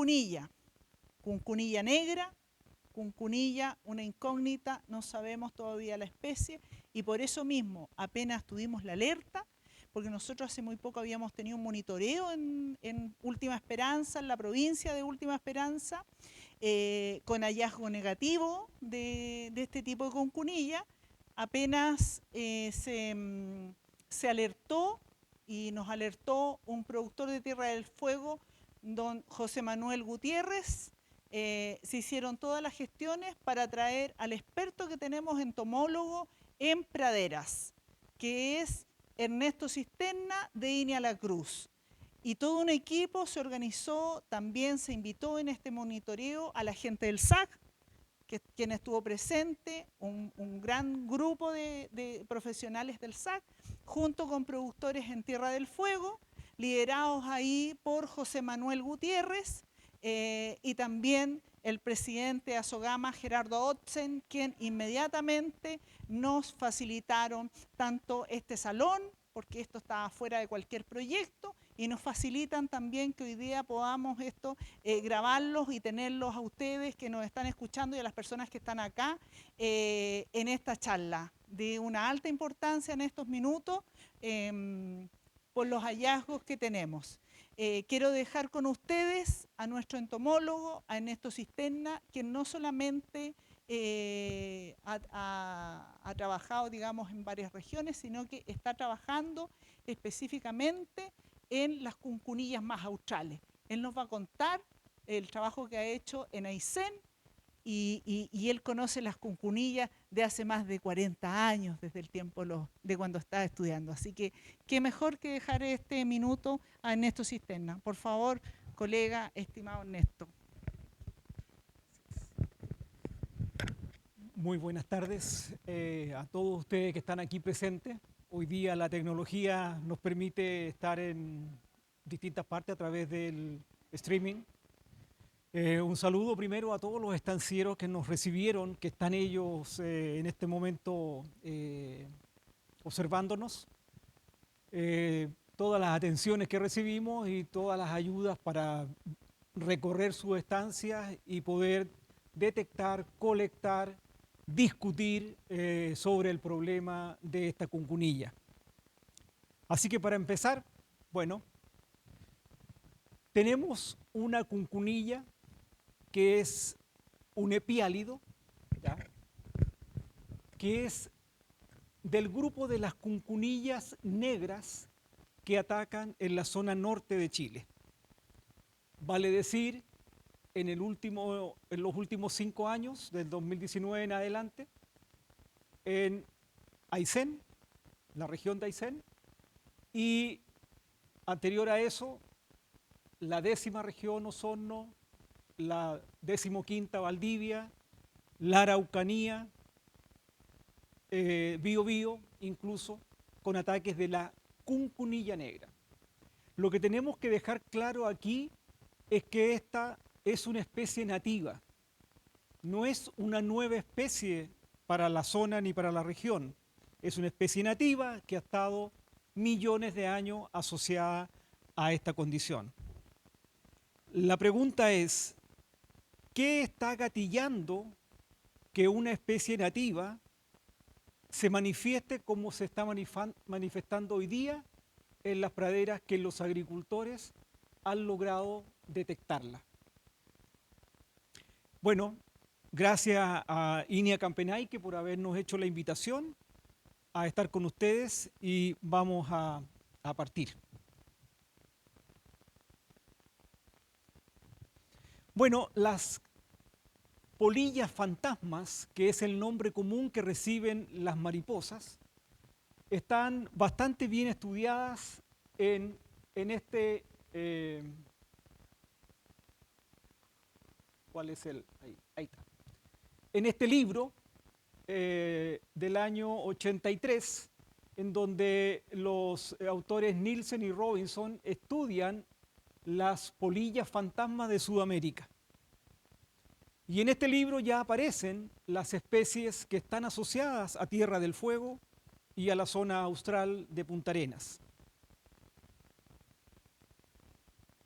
Cuncunilla, cuncunilla negra, cuncunilla, una incógnita, no sabemos todavía la especie y por eso mismo apenas tuvimos la alerta, porque nosotros hace muy poco habíamos tenido un monitoreo en Última Esperanza, en la provincia de Última Esperanza, con hallazgo negativo de este tipo de cuncunilla. Apenas se alertó y nos alertó un productor de Tierra del Fuego, don José Manuel Gutiérrez. Se hicieron todas las gestiones para traer al experto que tenemos entomólogo en praderas, que es Ernesto Cisterna de INEA La Cruz. Y todo un equipo se organizó, también se invitó en este monitoreo a la gente del SAC, quien estuvo presente, un gran grupo de profesionales del SAC, junto con productores en Tierra del Fuego, liderados ahí por José Manuel Gutiérrez, y también el presidente de Azogama, Gerardo Otzen, quien inmediatamente nos facilitaron tanto este salón, porque esto estaba fuera de cualquier proyecto, y nos facilitan también que hoy día podamos grabarlos y tenerlos a ustedes que nos están escuchando y a las personas que están acá en esta charla de una alta importancia en estos minutos por los hallazgos que tenemos. Quiero dejar con ustedes a nuestro entomólogo, a Ernesto Cisterna, quien no solamente ha trabajado, digamos, en varias regiones, sino que está trabajando específicamente en las cuncunillas más australes. Él nos va a contar el trabajo que ha hecho en Aysén y él conoce las cuncunillas de hace más de 40 años, desde el tiempo de cuando estaba estudiando. Así que, qué mejor que dejar este minuto a Ernesto Cisterna. Por favor, colega, estimado Ernesto. Muy buenas tardes a todos ustedes que están aquí presentes. Hoy día la tecnología nos permite estar en distintas partes a través del streaming. Un saludo primero a todos los estancieros que nos recibieron, que están ellos en este momento observándonos. Todas las atenciones que recibimos y todas las ayudas para recorrer sus estancias y poder detectar, colectar, discutir sobre el problema de esta cuncunilla. Así que para empezar, bueno, tenemos una cuncunilla que es un epiálido, ¿ya? Que es del grupo de las cuncunillas negras que atacan en la zona norte de Chile. Vale decir, en los últimos 5 años, del 2019 en adelante, en Aysén, la región de Aysén, y anterior a eso, la 10ª región Osorno, la 15ª Valdivia, la Araucanía, Biobío, incluso con ataques de la cuncunilla negra. Lo que tenemos que dejar claro aquí es que esta es una especie nativa, no es una nueva especie para la zona ni para la región. Es una especie nativa que ha estado millones de años asociada a esta condición. La pregunta es, ¿qué está gatillando que una especie nativa se manifieste como se está manifestando hoy día en las praderas que los agricultores han logrado detectarla? Bueno, gracias a INEA Campenaique por habernos hecho la invitación a estar con ustedes y vamos a partir. Bueno, las polillas fantasmas, que es el nombre común que reciben las mariposas, están bastante bien estudiadas en este... ¿cuál es el? Ahí está. En este libro del año 83, en donde los autores Nielsen y Robinson estudian las polillas fantasmas de Sudamérica. Y en este libro ya aparecen las especies que están asociadas a Tierra del Fuego y a la zona austral de Punta Arenas.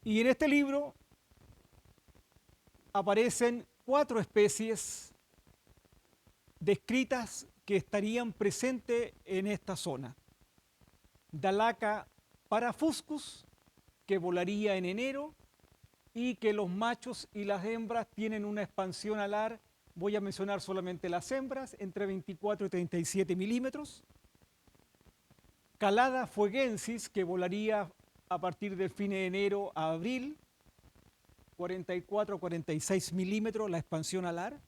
Y en este libro aparecen 4 especies descritas que estarían presentes en esta zona. Dalaca parafuscus, que volaría en enero, y que los machos y las hembras tienen una expansión alar, voy a mencionar solamente las hembras, entre 24 y 37 milímetros. Calada fuegensis, que volaría a partir del fin de enero a abril, 44 a 46 milímetros la expansión alar.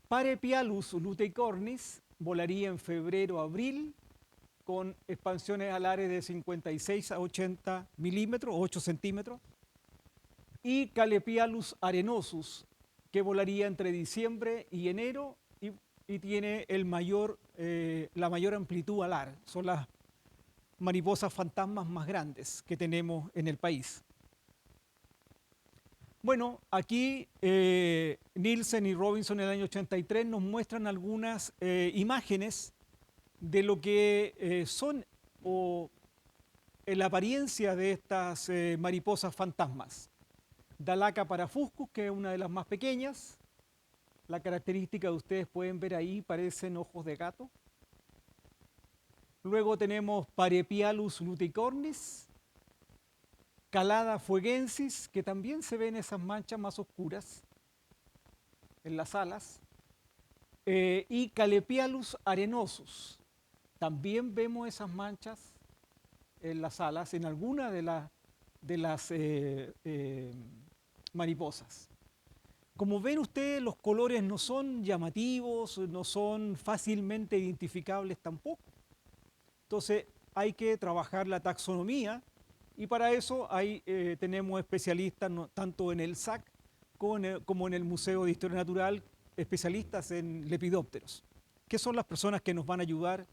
Parepialus luteicornis volaría en febrero a abril, con expansiones alares de 56 a 80 milímetros, 8 centímetros. Y Calepialus arenosus, que volaría entre diciembre y enero y tiene la mayor amplitud alar. Son las mariposas fantasmas más grandes que tenemos en el país. Bueno, aquí Nielsen y Robinson en el año 83 nos muestran algunas imágenes de lo que son la apariencia de estas mariposas fantasmas. Dalaca parafuscus, que es una de las más pequeñas. La característica que ustedes pueden ver ahí parecen ojos de gato. Luego tenemos Parepialus luticornis, Calada fuegensis, que también se ven esas manchas más oscuras en las alas, y Calepialus arenosus. También vemos esas manchas en las alas, en alguna de las mariposas. Como ven ustedes, los colores no son llamativos, no son fácilmente identificables tampoco. Entonces hay que trabajar la taxonomía y para eso tenemos especialistas tanto en el SAC como en el Museo de Historia Natural, especialistas en lepidópteros, que son las personas que nos van a ayudar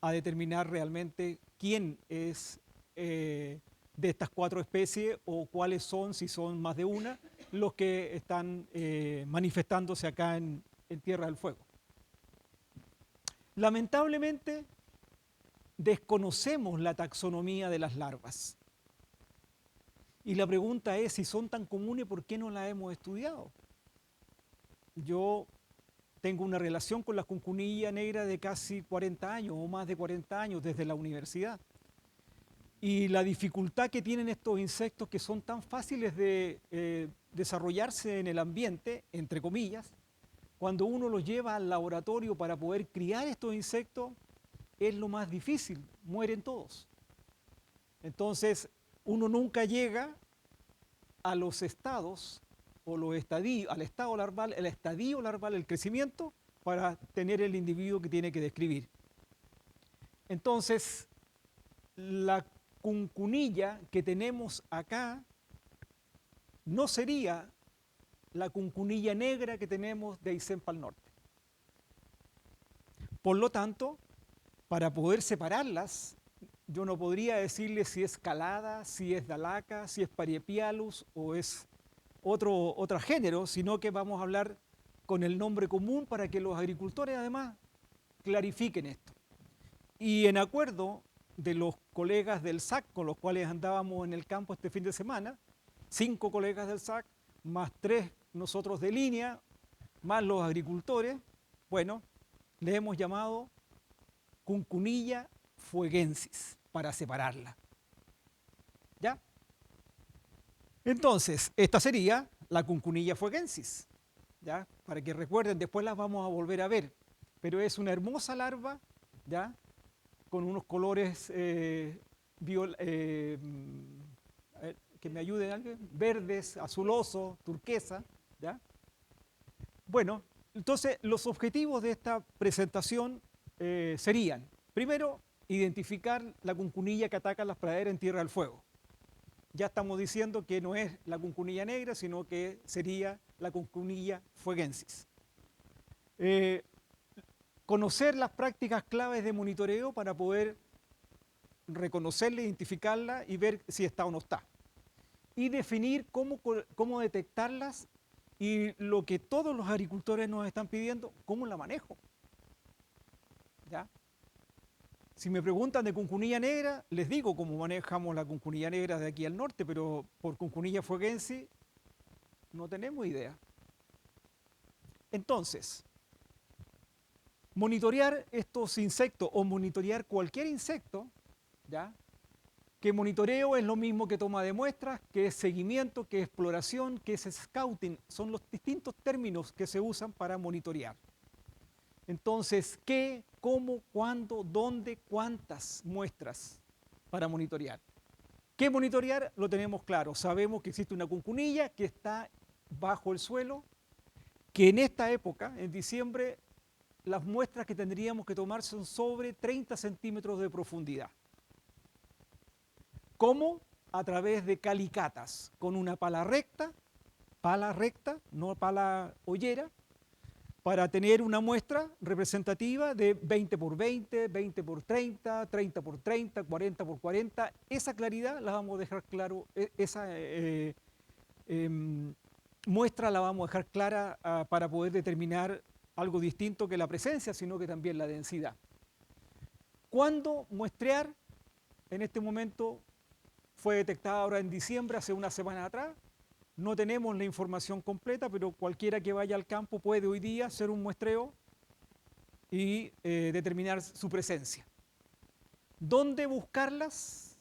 a determinar realmente quién es de estas 4 especies o cuáles son, si son más de una, los que están manifestándose acá en Tierra del Fuego. Lamentablemente, desconocemos la taxonomía de las larvas. Y la pregunta es, si son tan comunes, ¿por qué no las hemos estudiado? Yo tengo una relación con la cuncunilla negra de casi 40 años o más de 40 años desde la universidad. Y la dificultad que tienen estos insectos que son tan fáciles de desarrollarse en el ambiente, entre comillas, cuando uno los lleva al laboratorio para poder criar estos insectos, es lo más difícil, mueren todos. Entonces, uno nunca llega a los estados o los estadios, al estado larval, el estadio larval, el crecimiento, para tener el individuo que tiene que describir. Entonces, la cuncunilla que tenemos acá no sería la cuncunilla negra que tenemos de Aysén para el norte. Por lo tanto, para poder separarlas, yo no podría decirle si es calada, si es dalaca, si es Parepialus o es otro género, sino que vamos a hablar con el nombre común para que los agricultores además clarifiquen esto. Y en acuerdo de los colegas del SAC con los cuales andábamos en el campo este fin de semana, 5 colegas del SAC, más 3 nosotros de línea, más los agricultores, bueno, le hemos llamado cuncunilla fuegensis para separarla. ¿Ya? Entonces, esta sería la cuncunilla fuegensis, ¿ya? Para que recuerden, después las vamos a volver a ver, pero es una hermosa larva, ¿ya? Con unos colores que me ayuden alguien, verdes, azuloso, turquesa, ¿ya? Bueno, entonces los objetivos de esta presentación serían, primero, identificar la cuncunilla que ataca las praderas en Tierra del Fuego. Ya estamos diciendo que no es la cuncunilla negra, sino que sería la cuncunilla fuegensis. Conocer las prácticas claves de monitoreo para poder reconocerla, identificarla y ver si está o no está. Y definir cómo detectarlas y lo que todos los agricultores nos están pidiendo, cómo la manejo. ¿Ya? Si me preguntan de cuncunilla negra, les digo cómo manejamos la cuncunilla negra de aquí al norte, pero por cuncunilla fuegensis No tenemos idea. Entonces, monitorear estos insectos o monitorear cualquier insecto, ¿ya? Que monitoreo es lo mismo que toma de muestras, que es seguimiento, que es exploración, que es scouting. Son los distintos términos que se usan para monitorear. Entonces, ¿qué, cómo, cuándo, dónde, cuántas muestras para monitorear? ¿Qué monitorear? Lo tenemos claro. Sabemos que existe una cuncunilla que está bajo el suelo, que en esta época, en diciembre, las muestras que tendríamos que tomar son sobre 30 centímetros de profundidad. ¿Cómo? A través de calicatas, con una pala recta, no pala ollera, para tener una muestra representativa de 20 por 20, 20 por 30, 30 por 30, 40 por 40. Esa claridad la vamos a dejar claro, esa muestra la vamos a dejar clara para poder determinar algo distinto que la presencia, sino que también la densidad. ¿Cuándo muestrear? En este momento fue detectada ahora en diciembre, hace una semana atrás. No tenemos la información completa, pero cualquiera que vaya al campo puede hoy día hacer un muestreo y determinar su presencia. ¿Dónde buscarlas?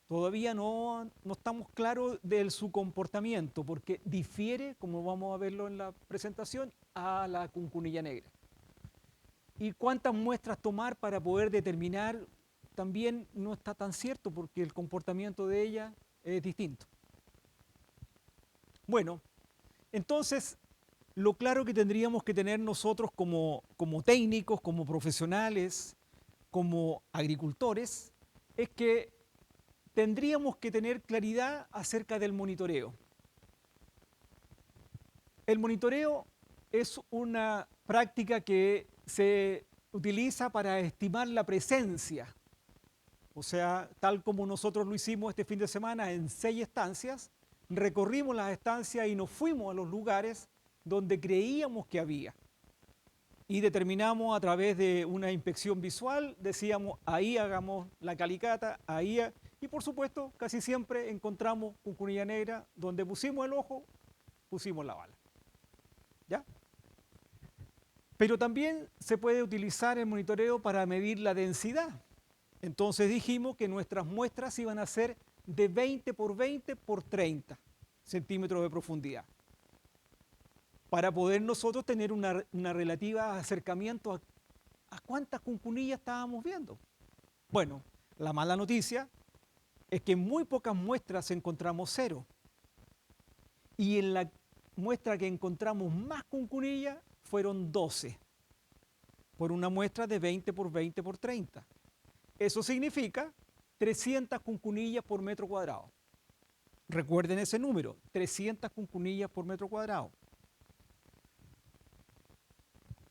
Todavía no estamos claros de su comportamiento, porque difiere, como vamos a verlo en la presentación, a la cuncunilla negra. ¿Y cuántas muestras tomar para poder determinar? También no está tan cierto, porque el comportamiento de ella es distinto. Bueno, entonces, lo claro que tendríamos que tener nosotros como técnicos, como profesionales, como agricultores, es que tendríamos que tener claridad acerca del monitoreo. El monitoreo es una práctica que se utiliza para estimar la presencia. O sea, tal como nosotros lo hicimos este fin de semana en 6 estancias, recorrimos las estancias y nos fuimos a los lugares donde creíamos que había. Y determinamos a través de una inspección visual, decíamos, ahí hagamos la calicata, ahí. Y por supuesto, casi siempre encontramos cuncunilla negra, donde pusimos el ojo, pusimos la bala. ¿Ya? Pero también se puede utilizar el monitoreo para medir la densidad. Entonces dijimos que nuestras muestras iban a ser de 20 por 20 por 30 centímetros de profundidad, para poder nosotros tener una relativa acercamiento a cuántas cuncunillas estábamos viendo. Bueno, la mala noticia es que en muy pocas muestras encontramos 0. Y en la muestra que encontramos más cuncunillas fueron 12, por una muestra de 20 por 20 por 30. Eso significa 300 cuncunillas por metro cuadrado. Recuerden ese número, 300 cuncunillas por metro cuadrado.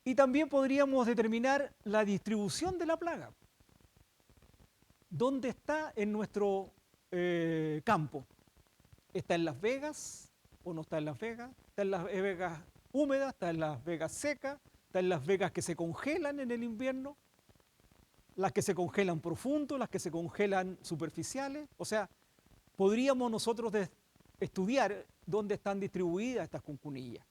Y también podríamos determinar la distribución de la plaga. ¿Dónde está en nuestro campo? ¿Está en Las Vegas o no está en Las Vegas? ¿Está en Las Vegas húmedas? ¿Está en Las Vegas secas? ¿Está en Las Vegas que se congelan en el invierno? ¿Las que se congelan profundo? ¿Las que se congelan superficiales? O sea, podríamos nosotros estudiar dónde están distribuidas estas cuncunillas.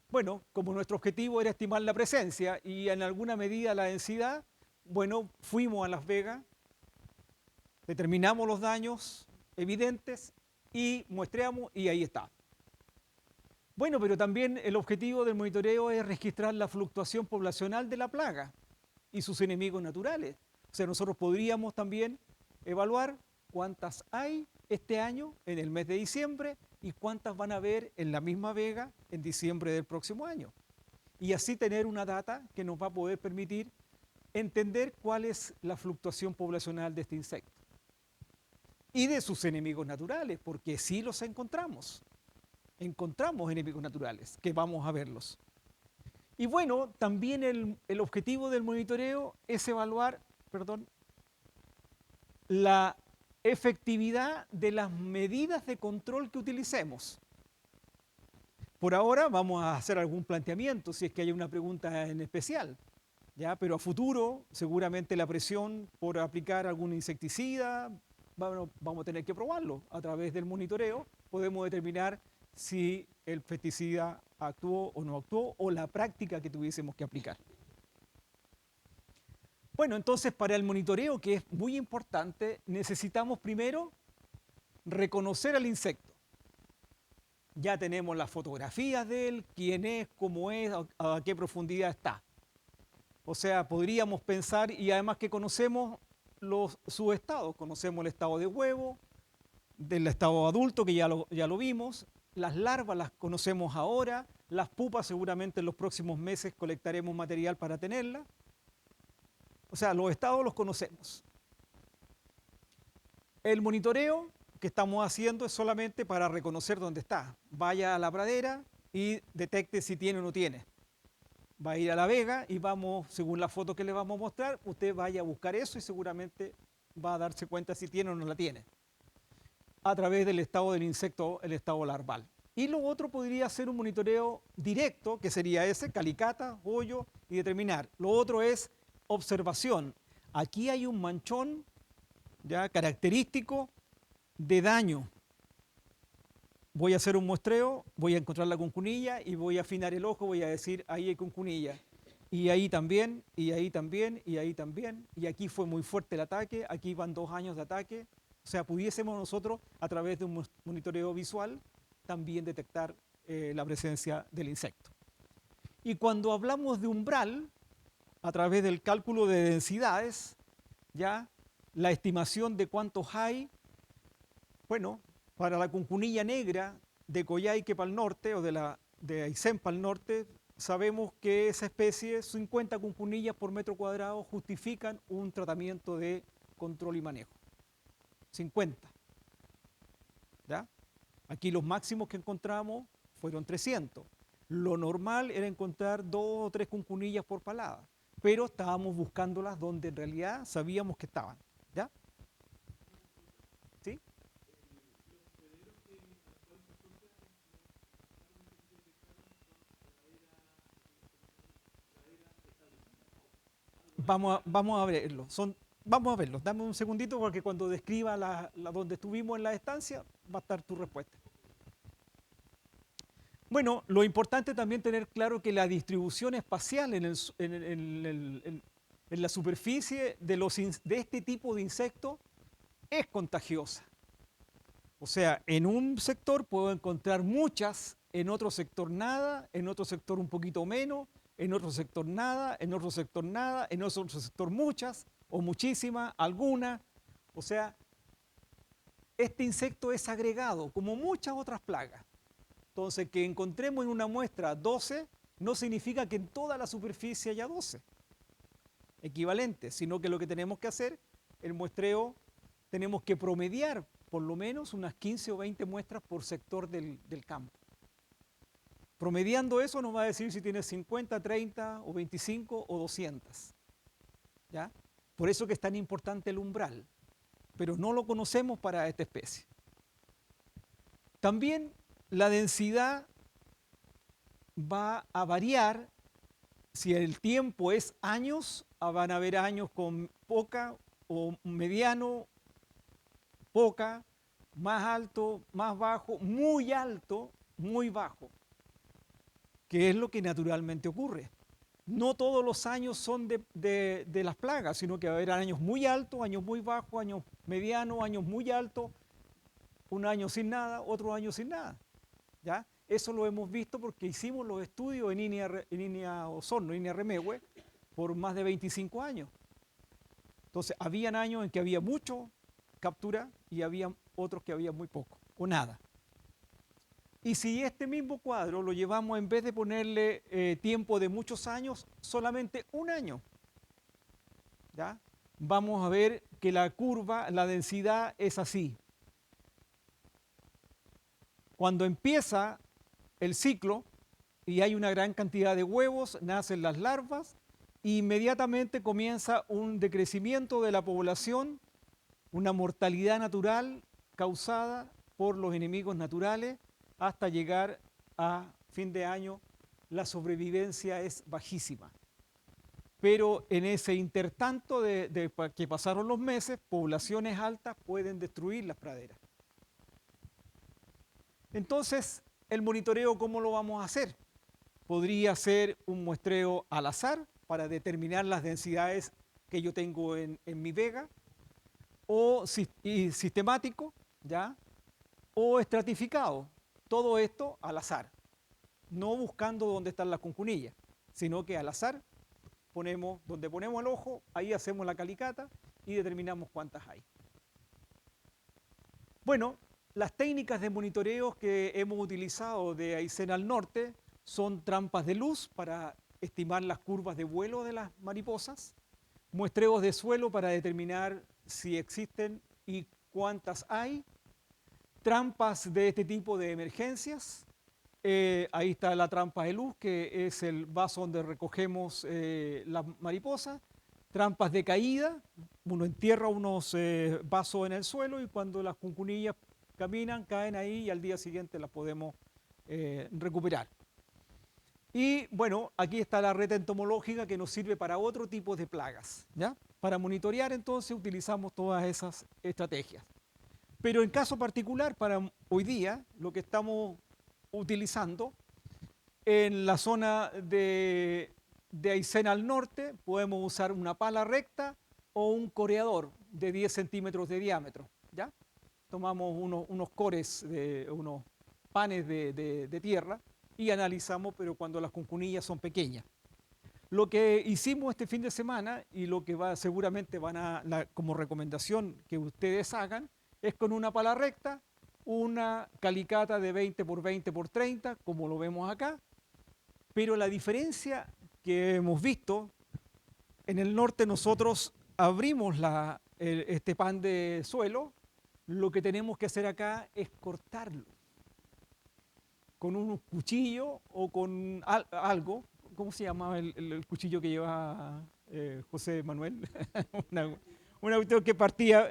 Bueno, como nuestro objetivo era estimar la presencia y en alguna medida la densidad, bueno, fuimos a Las Vegas, determinamos los daños evidentes y muestreamos y ahí está. Bueno, pero también el objetivo del monitoreo es registrar la fluctuación poblacional de la plaga y sus enemigos naturales. O sea, nosotros podríamos también evaluar cuántas hay este año en el mes de diciembre y cuántas van a haber en la misma vega en diciembre del próximo año. Y así tener una data que nos va a poder permitir entender cuál es la fluctuación poblacional de este insecto. Y de sus enemigos naturales, porque sí los encontramos. Encontramos enemigos naturales, que vamos a verlos. Y bueno, también el objetivo del monitoreo es evaluar, la efectividad de las medidas de control que utilicemos. Por ahora vamos a hacer algún planteamiento, si es que hay una pregunta en especial, ¿ya? Pero a futuro seguramente la presión por aplicar algún insecticida, vamos a tener que probarlo. A través del monitoreo podemos determinar si el pesticida actuó o no actuó, o la práctica que tuviésemos que aplicar. Bueno, entonces para el monitoreo, que es muy importante, necesitamos primero reconocer al insecto. Ya tenemos las fotografías de él, quién es, cómo es, a qué profundidad está. O sea, podríamos pensar, y además que conocemos sus estados, conocemos el estado de huevo, del estado adulto, que ya lo vimos, las larvas las conocemos ahora, las pupas seguramente en los próximos meses colectaremos material para tenerlas. O sea, los estados los conocemos. El monitoreo que estamos haciendo es solamente para reconocer dónde está. Vaya a la pradera y detecte si tiene o no tiene. Va a ir a la vega y vamos, según la foto que le vamos a mostrar, usted vaya a buscar eso y seguramente va a darse cuenta si tiene o no la tiene, a través del estado del insecto, el estado larval. Y lo otro podría ser un monitoreo directo, que sería ese, calicata, hoyo y determinar. Lo otro es observación. Aquí hay un manchón ya característico de daño. Voy a hacer un muestreo, voy a encontrar la cuncunilla y voy a afinar el ojo, voy a decir, ahí hay cuncunilla. Y ahí también, y ahí también, y ahí también. Y aquí fue muy fuerte el ataque, aquí van 2 años de ataque. O sea, pudiésemos nosotros, a través de un monitoreo visual, también detectar la presencia del insecto. Y cuando hablamos de umbral, a través del cálculo de densidades, ya la estimación de cuántos hay, bueno, para la cuncunilla negra de Coyhaique para el norte o de Aysén para el norte, sabemos que esa especie, 50 cuncunillas por metro cuadrado, justifican un tratamiento de control y manejo. 50. ¿Ya? Aquí los máximos que encontramos fueron 300. Lo normal era encontrar 2 o 3 cuncunillas por palada, pero estábamos buscándolas donde en realidad sabíamos que estaban. ¿Ya? ¿Sí? Vamos a verlo. Vamos a verlos. Dame un segundito porque cuando describa donde estuvimos en la estancia va a estar tu respuesta. Bueno, lo importante también tener claro que la distribución espacial en la superficie de este tipo de insectos es contagiosa. O sea, en un sector puedo encontrar muchas, en otro sector nada, en otro sector un poquito menos, en otro sector nada, en otro sector nada, en otro sector muchas o muchísimas, algunas. O sea, este insecto es agregado como muchas otras plagas. Entonces, que encontremos en una muestra 12 no significa que en toda la superficie haya 12 equivalentes, sino que lo que tenemos que hacer, el muestreo, tenemos que promediar por lo menos unas 15 o 20 muestras por sector del campo. Promediando eso nos va a decir si tiene 50, 30 o 25 o 200. ¿Ya? Por eso que es tan importante el umbral, pero no lo conocemos para esta especie. También la densidad va a variar. Si el tiempo es años, van a haber años con poca o mediano, poca, más alto, más bajo, muy bajo, que es lo que naturalmente ocurre. No todos los años son de las plagas, sino que va a haber años muy altos, años muy bajos, años medianos, años muy altos, un año sin nada, otro año sin nada. ¿Ya? Eso lo hemos visto porque hicimos los estudios en Inia Osorno, Inia Remehué, por más de 25 años. Entonces, habían años en que había mucho captura y había otros que había muy poco o nada. Y si este mismo cuadro lo llevamos, en vez de ponerle tiempo de muchos años, solamente un año, ¿ya? Vamos a ver que la curva, la densidad es así. Cuando empieza el ciclo y hay una gran cantidad de huevos, nacen las larvas e inmediatamente comienza un decrecimiento de la población, una mortalidad natural causada por los enemigos naturales, hasta llegar a fin de año la sobrevivencia es bajísima. Pero en ese intertanto de que pasaron los meses, poblaciones altas pueden destruir las praderas. Entonces, el monitoreo, ¿cómo lo vamos a hacer? Podría ser un muestreo al azar para determinar las densidades que yo tengo en mi vega, o sistemático, ¿ya? O estratificado. Todo esto al azar, no buscando dónde están las cuncunillas, sino que al azar donde ponemos el ojo, ahí hacemos la calicata y determinamos cuántas hay. Bueno, las técnicas de monitoreo que hemos utilizado de Aysén al norte son trampas de luz para estimar las curvas de vuelo de las mariposas, muestreos de suelo para determinar si existen y cuántas hay, trampas de este tipo de emergencias. Ahí está la trampa de luz, que es el vaso donde recogemos las mariposas. Trampas de caída, uno entierra unos vasos en el suelo y cuando las cuncunillas caminan, caen ahí y al día siguiente las podemos recuperar. Y bueno, aquí está la red entomológica que nos sirve para otro tipo de plagas, ¿ya? Para monitorear entonces utilizamos todas esas estrategias. Pero en caso particular, para hoy día, lo que estamos utilizando en la zona de Aysén al norte, podemos usar una pala recta o un coreador de 10 centímetros de diámetro, ¿ya? Tomamos unos cores, unos panes de tierra y analizamos, pero cuando las cuncunillas son pequeñas. Lo que hicimos este fin de semana y lo que seguramente como recomendación que ustedes hagan es con una pala recta, una calicata de 20 por 20 por 30, como lo vemos acá, pero la diferencia que hemos visto, en el norte nosotros abrimos este pan de suelo, lo que tenemos que hacer acá es cortarlo con un cuchillo o con algo. ¿Cómo se llamaba el cuchillo que llevaba José Manuel? una cuestión que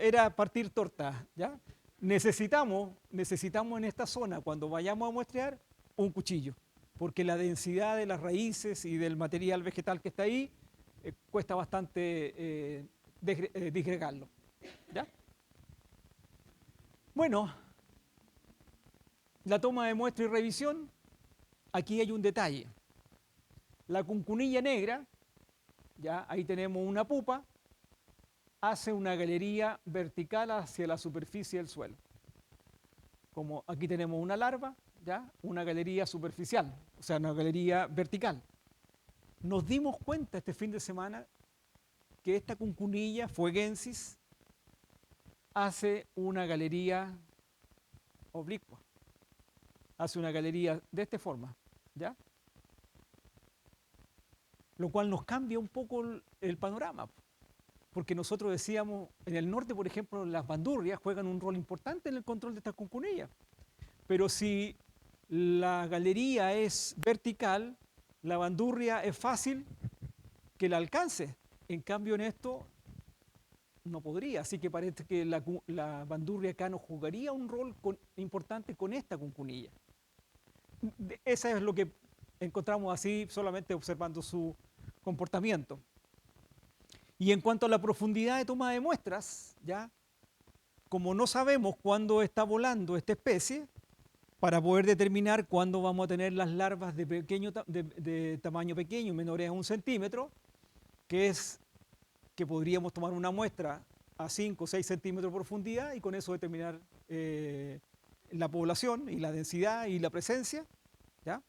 era partir torta, ¿ya? Necesitamos en esta zona, cuando vayamos a muestrear, un cuchillo, porque la densidad de las raíces y del material vegetal que está ahí cuesta bastante disgregarlo, ¿ya? Bueno, la toma de muestra y revisión, aquí hay un detalle. La cuncunilla negra, ya ahí tenemos una pupa, hace una galería vertical hacia la superficie del suelo. Como aquí tenemos una larva, ya una galería superficial, o sea, una galería vertical. Nos dimos cuenta este fin de semana que esta cuncunilla fuegensis hace una galería oblicua, hace una galería de esta forma, ¿ya? Lo cual nos cambia un poco el panorama, porque nosotros decíamos, en el norte, por ejemplo, las bandurrias juegan un rol importante en el control de estas cuncunillas, pero si la galería es vertical, la bandurria es fácil que la alcance. En cambio, en esto no podría, así que parece que la bandurria acá no jugaría un rol importante con esta cuncunilla. Eso es lo que encontramos así solamente observando su comportamiento. Y en cuanto a la profundidad de toma de muestras, ya, como no sabemos cuándo está volando esta especie, para poder determinar cuándo vamos a tener las larvas de tamaño pequeño, menores a 1 centímetro, que podríamos tomar una muestra a 5 o 6 centímetros de profundidad y con eso determinar la población y la densidad y la presencia, ¿ya?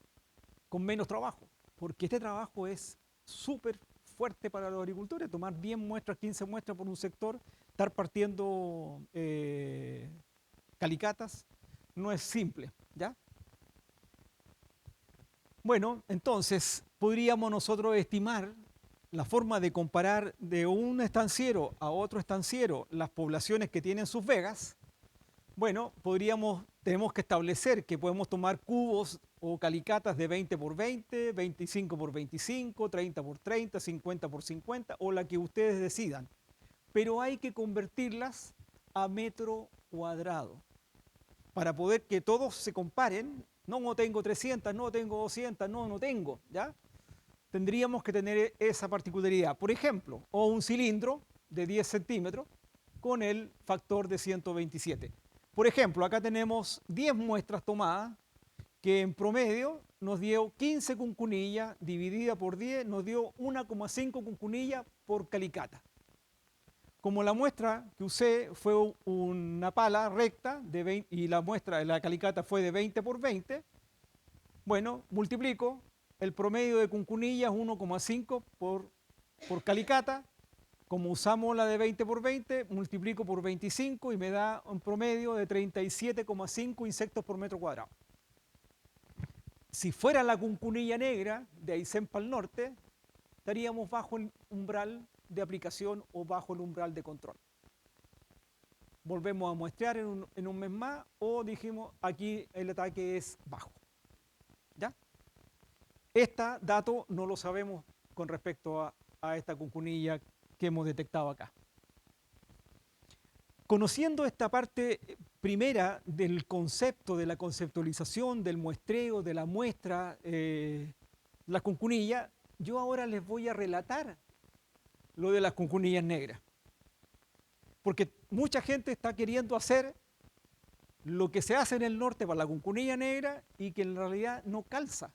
Con menos trabajo, porque este trabajo es súper fuerte para los agricultores, tomar 10 muestras, 15 muestras por un sector, estar partiendo calicatas, no es simple, ¿ya? Bueno, entonces podríamos nosotros estimar la forma de comparar de un estanciero a otro estanciero las poblaciones que tienen sus vegas. Bueno, tenemos que establecer que podemos tomar cubos o calicatas de 20 por 20, 25 por 25, 30 por 30, 50 por 50 o la que ustedes decidan. Pero hay que convertirlas a metro cuadrado para poder que todos se comparen. No tengo 300, no tengo 200, no tengo, ¿ya? Tendríamos que tener esa particularidad. Por ejemplo, o un cilindro de 10 centímetros con el factor de 127. Por ejemplo, acá tenemos 10 muestras tomadas que en promedio nos dio 15 cuncunillas, dividida por 10, nos dio 1,5 cuncunillas por calicata. Como la muestra que usé fue una pala recta de 20, y la muestra de la calicata fue de 20 por 20, bueno, multiplico el promedio de cuncunillas 1,5 por calicata. Como usamos la de 20 por 20, multiplico por 25 y me da un promedio de 37,5 insectos por metro cuadrado. Si fuera la cuncunilla negra de Aysén para el norte, estaríamos bajo el umbral de aplicación o bajo el umbral de control. Volvemos a muestrear en un mes más o dijimos aquí el ataque es bajo. ¿Ya? Este dato no lo sabemos con respecto a esta cuncunilla que hemos detectado acá. Conociendo esta parte primera del concepto, de la conceptualización, del muestreo, de la muestra, la cuncunilla, yo ahora les voy a relatar lo de las cuncunillas negras. Porque mucha gente está queriendo hacer lo que se hace en el norte para la cuncunilla negra y que en realidad no calza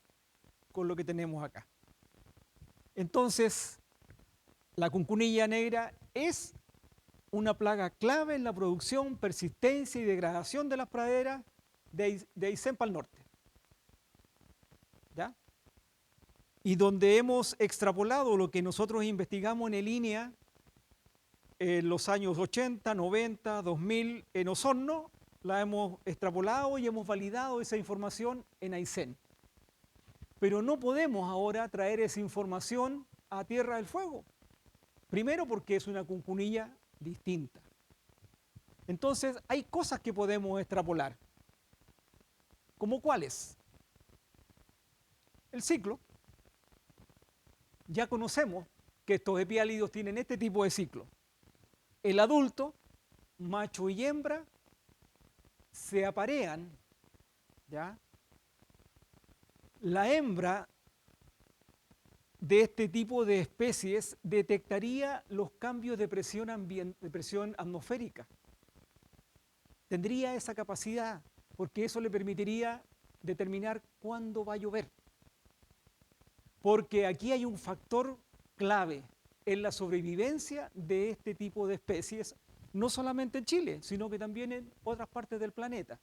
con lo que tenemos acá. Entonces, la cuncunilla negra es una plaga clave en la producción, persistencia y degradación de las praderas de Aysén para el norte. ¿Ya? Y donde hemos extrapolado lo que nosotros investigamos en el INEA en los años 80, 90, 2000 en Osorno, la hemos extrapolado y hemos validado esa información en Aysén. Pero no podemos ahora traer esa información a Tierra del Fuego. Primero porque es una cuncunilla distinta. Entonces hay cosas que podemos extrapolar. ¿Cómo cuáles? El ciclo. Ya conocemos que estos epiálidos tienen este tipo de ciclo. El adulto, macho y hembra, se aparean, ¿ya? La hembra de este tipo de especies detectaría los cambios de presión atmosférica. Tendría esa capacidad, porque eso le permitiría determinar cuándo va a llover. Porque aquí hay un factor clave en la sobrevivencia de este tipo de especies, no solamente en Chile, sino que también en otras partes del planeta,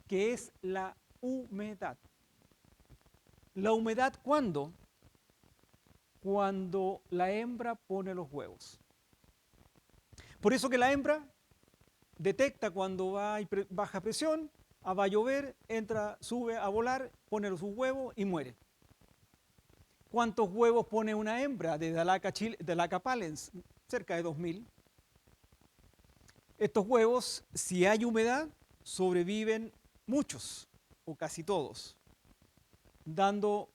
que es la humedad. ¿La humedad cuándo? Cuando la hembra pone los huevos. Por eso que la hembra detecta cuando hay baja presión, va a llover, entra, sube a volar, pone sus huevos y muere. ¿Cuántos huevos pone una hembra de Dalaca pallens? Cerca de 2000. Estos huevos, si hay humedad, sobreviven muchos o casi todos, dando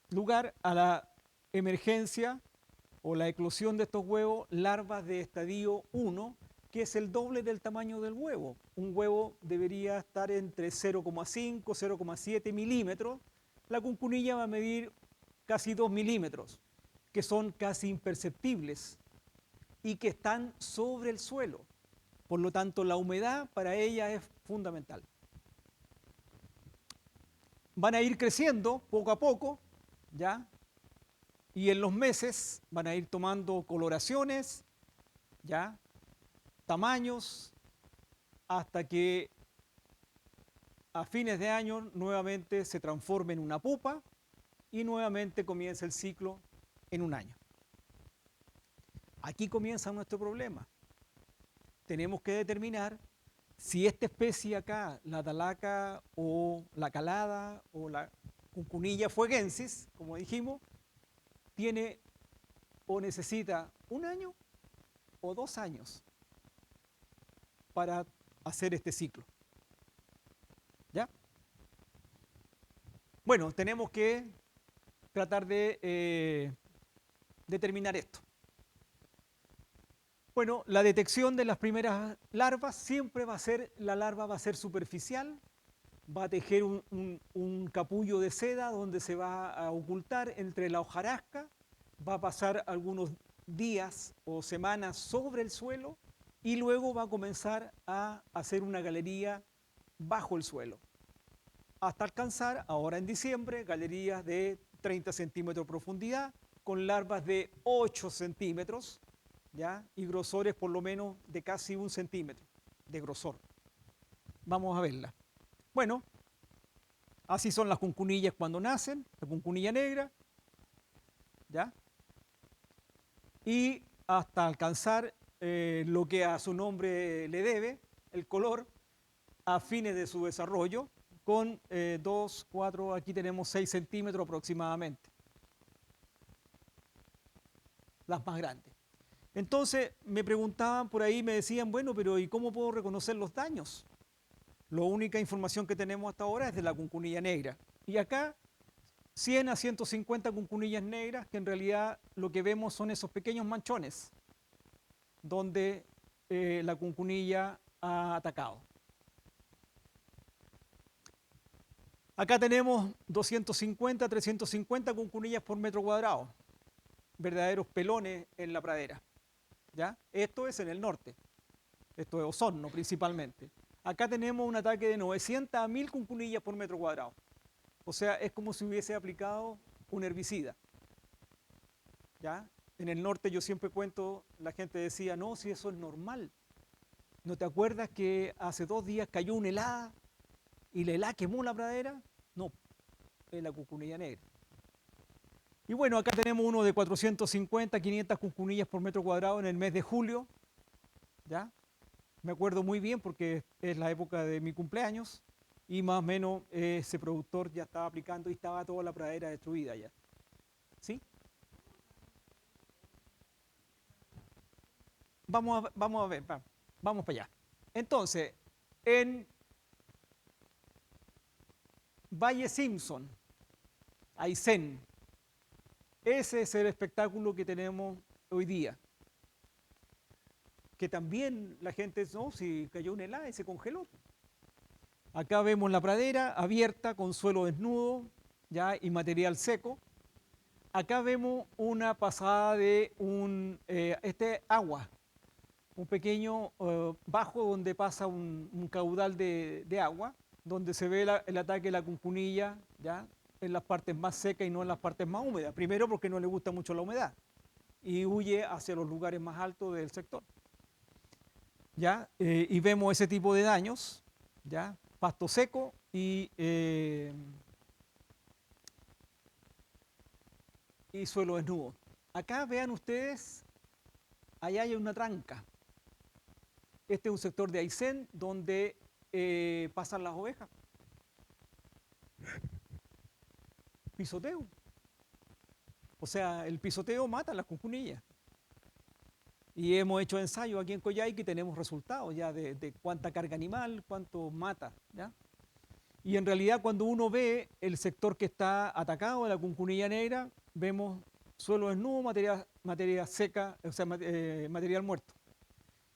lugar a la emergencia o la eclosión de estos huevos, larvas de estadio 1, que es el doble del tamaño del huevo. Un huevo debería estar entre 0,5 y 0,7 milímetros. La cuncunilla va a medir casi 2 milímetros, que son casi imperceptibles y que están sobre el suelo. Por lo tanto, la humedad para ella es fundamental. Van a ir creciendo poco a poco, ¿ya? Y en los meses van a ir tomando coloraciones, ¿ya? Tamaños, hasta que a fines de año nuevamente se transforme en una pupa y nuevamente comienza el ciclo en un año. Aquí comienza nuestro problema. Tenemos que determinar si esta especie acá, la dalaca o la calada o la cuncunilla fuegensis, como dijimos, tiene o necesita un año o 2 años para hacer este ciclo. ¿Ya? Bueno, tenemos que tratar de determinar esto. Bueno, la detección de las primeras larvas siempre va a ser, la larva va a ser superficial, va a tejer un capullo de seda donde se va a ocultar entre la hojarasca, va a pasar algunos días o semanas sobre el suelo y luego va a comenzar a hacer una galería bajo el suelo, hasta alcanzar, ahora en diciembre, galerías de 30 centímetros de profundidad, con larvas de 8 centímetros, ¿ya? Y grosores por lo menos de casi 1 centímetro de grosor. Vamos a verla. Bueno, así son las cuncunillas cuando nacen, la cuncunilla negra, ¿ya? Y hasta alcanzar lo que a su nombre le debe, el color, a fines de su desarrollo, con 2, 4, aquí tenemos 6 centímetros aproximadamente, las más grandes. Entonces me preguntaban por ahí, me decían, bueno, pero ¿y cómo puedo reconocer los daños? La única información que tenemos hasta ahora es de la cuncunilla negra. Y acá 100 a 150 cuncunillas negras, que en realidad lo que vemos son esos pequeños manchones donde la cuncunilla ha atacado. Acá tenemos 250, 350 cuncunillas por metro cuadrado, verdaderos pelones en la pradera, ¿ya? Esto es en el norte, esto es Osorno principalmente. Acá tenemos un ataque de 900 a 1000 cuncunillas por metro cuadrado. O sea, es como si hubiese aplicado un herbicida, ¿ya? En el norte yo siempre cuento, la gente decía, no, si eso es normal. ¿No te acuerdas que hace 2 días cayó una helada y la helada quemó la pradera? No, es la cuncunilla negra. Y bueno, acá tenemos uno de 450, 500 cuncunillas por metro cuadrado en el mes de julio, ¿ya? Me acuerdo muy bien porque es la época de mi cumpleaños y más o menos ese productor ya estaba aplicando y estaba toda la pradera destruida ya. ¿Sí? Vamos a ver, vamos para allá. Entonces, en Valle Simpson, Aysén, ese es el espectáculo que tenemos hoy día. Que también la gente, no, si cayó un helada y se congeló. Acá vemos la pradera abierta con suelo desnudo, ya, y material seco. Acá vemos una pasada de agua, un pequeño bajo donde pasa un caudal de agua, donde se ve el ataque de la cuncunilla, ya, en las partes más secas y no en las partes más húmedas. Primero porque no le gusta mucho la humedad y huye hacia los lugares más altos del sector. ¿Ya? Y vemos ese tipo de daños, ¿ya? Pasto seco y suelo desnudo. Acá vean ustedes, allá hay una tranca. Este es un sector de Aysén donde pasan las ovejas. Pisoteo. O sea, el pisoteo mata a las cuncunillas. Y hemos hecho ensayos aquí en Coyhaique y tenemos resultados ya de cuánta carga animal, cuánto mata, ¿ya? Y en realidad cuando uno ve el sector que está atacado de la cuncunilla negra, vemos suelo desnudo, materia seca, o sea, material muerto.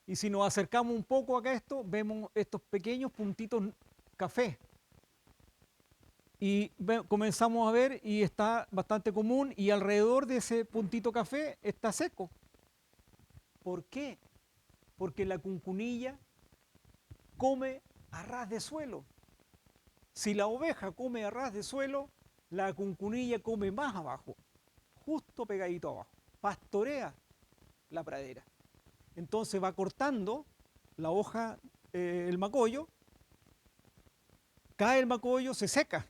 Y si nos acercamos un poco acá a esto, vemos estos pequeños puntitos café. Y comenzamos a ver y está bastante común y alrededor de ese puntito café está seco. ¿Por qué? Porque la cuncunilla come a ras de suelo. Si la oveja come a ras de suelo, la cuncunilla come más abajo, justo pegadito abajo. Pastorea la pradera. Entonces va cortando la hoja, el macollo, cae el macollo, se seca,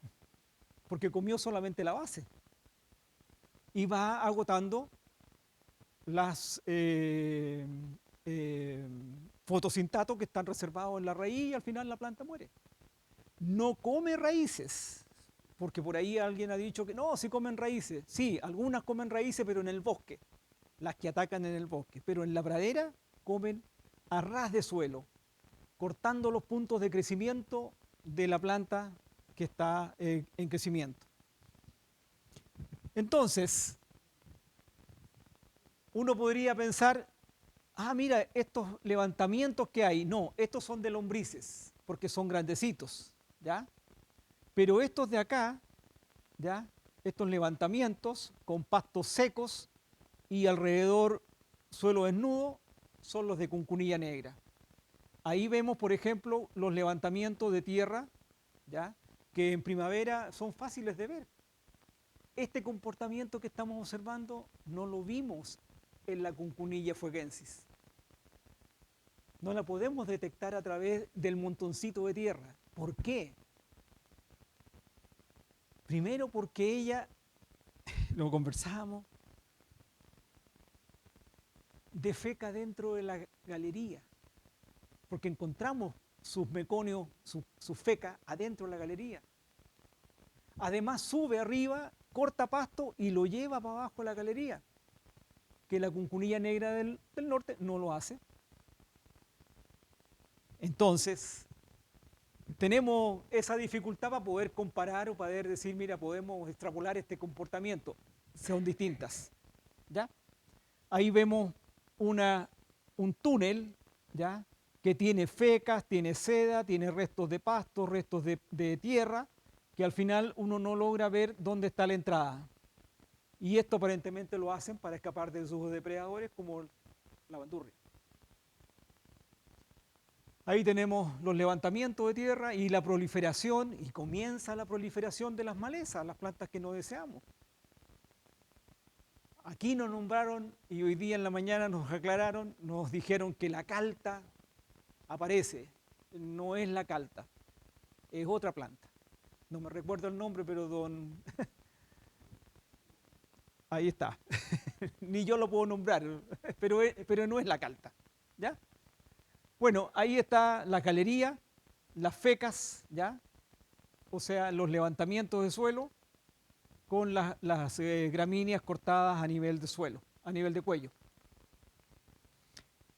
porque comió solamente la base. Y va agotando las fotosintatos que están reservados en la raíz y al final la planta muere. No come raíces, porque por ahí alguien ha dicho que no, si comen raíces. Sí, algunas comen raíces, pero en el bosque, las que atacan en el bosque. Pero en la pradera comen a ras de suelo, cortando los puntos de crecimiento de la planta que está en crecimiento. Entonces, uno podría pensar, ah, mira, estos levantamientos que hay, no, estos son de lombrices, porque son grandecitos, ¿ya? Pero estos de acá, ¿ya? Estos levantamientos con pastos secos y alrededor suelo desnudo, son los de cuncunilla negra. Ahí vemos, por ejemplo, los levantamientos de tierra, ¿ya? Que en primavera son fáciles de ver. Este comportamiento que estamos observando no lo vimos en la Cuncunilla fuegensis. No la podemos detectar a través del montoncito de tierra. ¿Por qué? Primero porque ella, lo conversábamos, defeca dentro de la galería, porque encontramos sus meconios, su feca adentro de la galería. Además sube arriba, corta pasto y lo lleva para abajo de la galería, que la cuncunilla negra del norte no lo hace. Entonces, tenemos esa dificultad para poder comparar o poder decir, mira, podemos extrapolar este comportamiento. Son distintas, ¿ya? Ahí vemos un túnel, ¿ya? Que tiene fecas, tiene seda, tiene restos de pasto, restos de tierra, que al final uno no logra ver dónde está la entrada. Y esto aparentemente lo hacen para escapar de sus depredadores como la bandurria. Ahí tenemos los levantamientos de tierra y la proliferación, y comienza la proliferación de las malezas, las plantas que no deseamos. Aquí nos nombraron y hoy día en la mañana nos aclararon, nos dijeron que la calta aparece, no es la calta, es otra planta. No me recuerdo el nombre, pero ahí está. Ni yo lo puedo nombrar, pero no es la calta. ¿Ya? Bueno, ahí está la galería, las fecas, ¿ya? O sea, los levantamientos de suelo con las gramíneas cortadas a nivel de suelo, a nivel de cuello.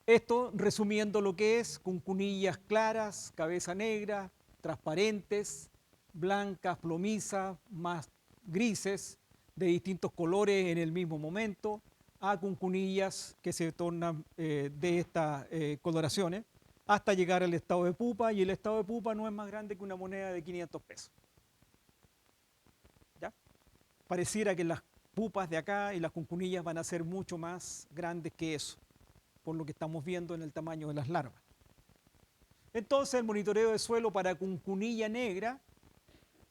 Esto resumiendo lo que es cuncunillas claras, cabeza negra, transparentes, blancas, plomizas, más grises, de distintos colores en el mismo momento, a cuncunillas que se tornan de estas coloraciones, hasta llegar al estado de pupa, y el estado de pupa no es más grande que una moneda de 500 pesos. ¿Ya? Pareciera que las pupas de acá y las cuncunillas van a ser mucho más grandes que eso, por lo que estamos viendo en el tamaño de las larvas. Entonces el monitoreo de suelo para cuncunilla negra,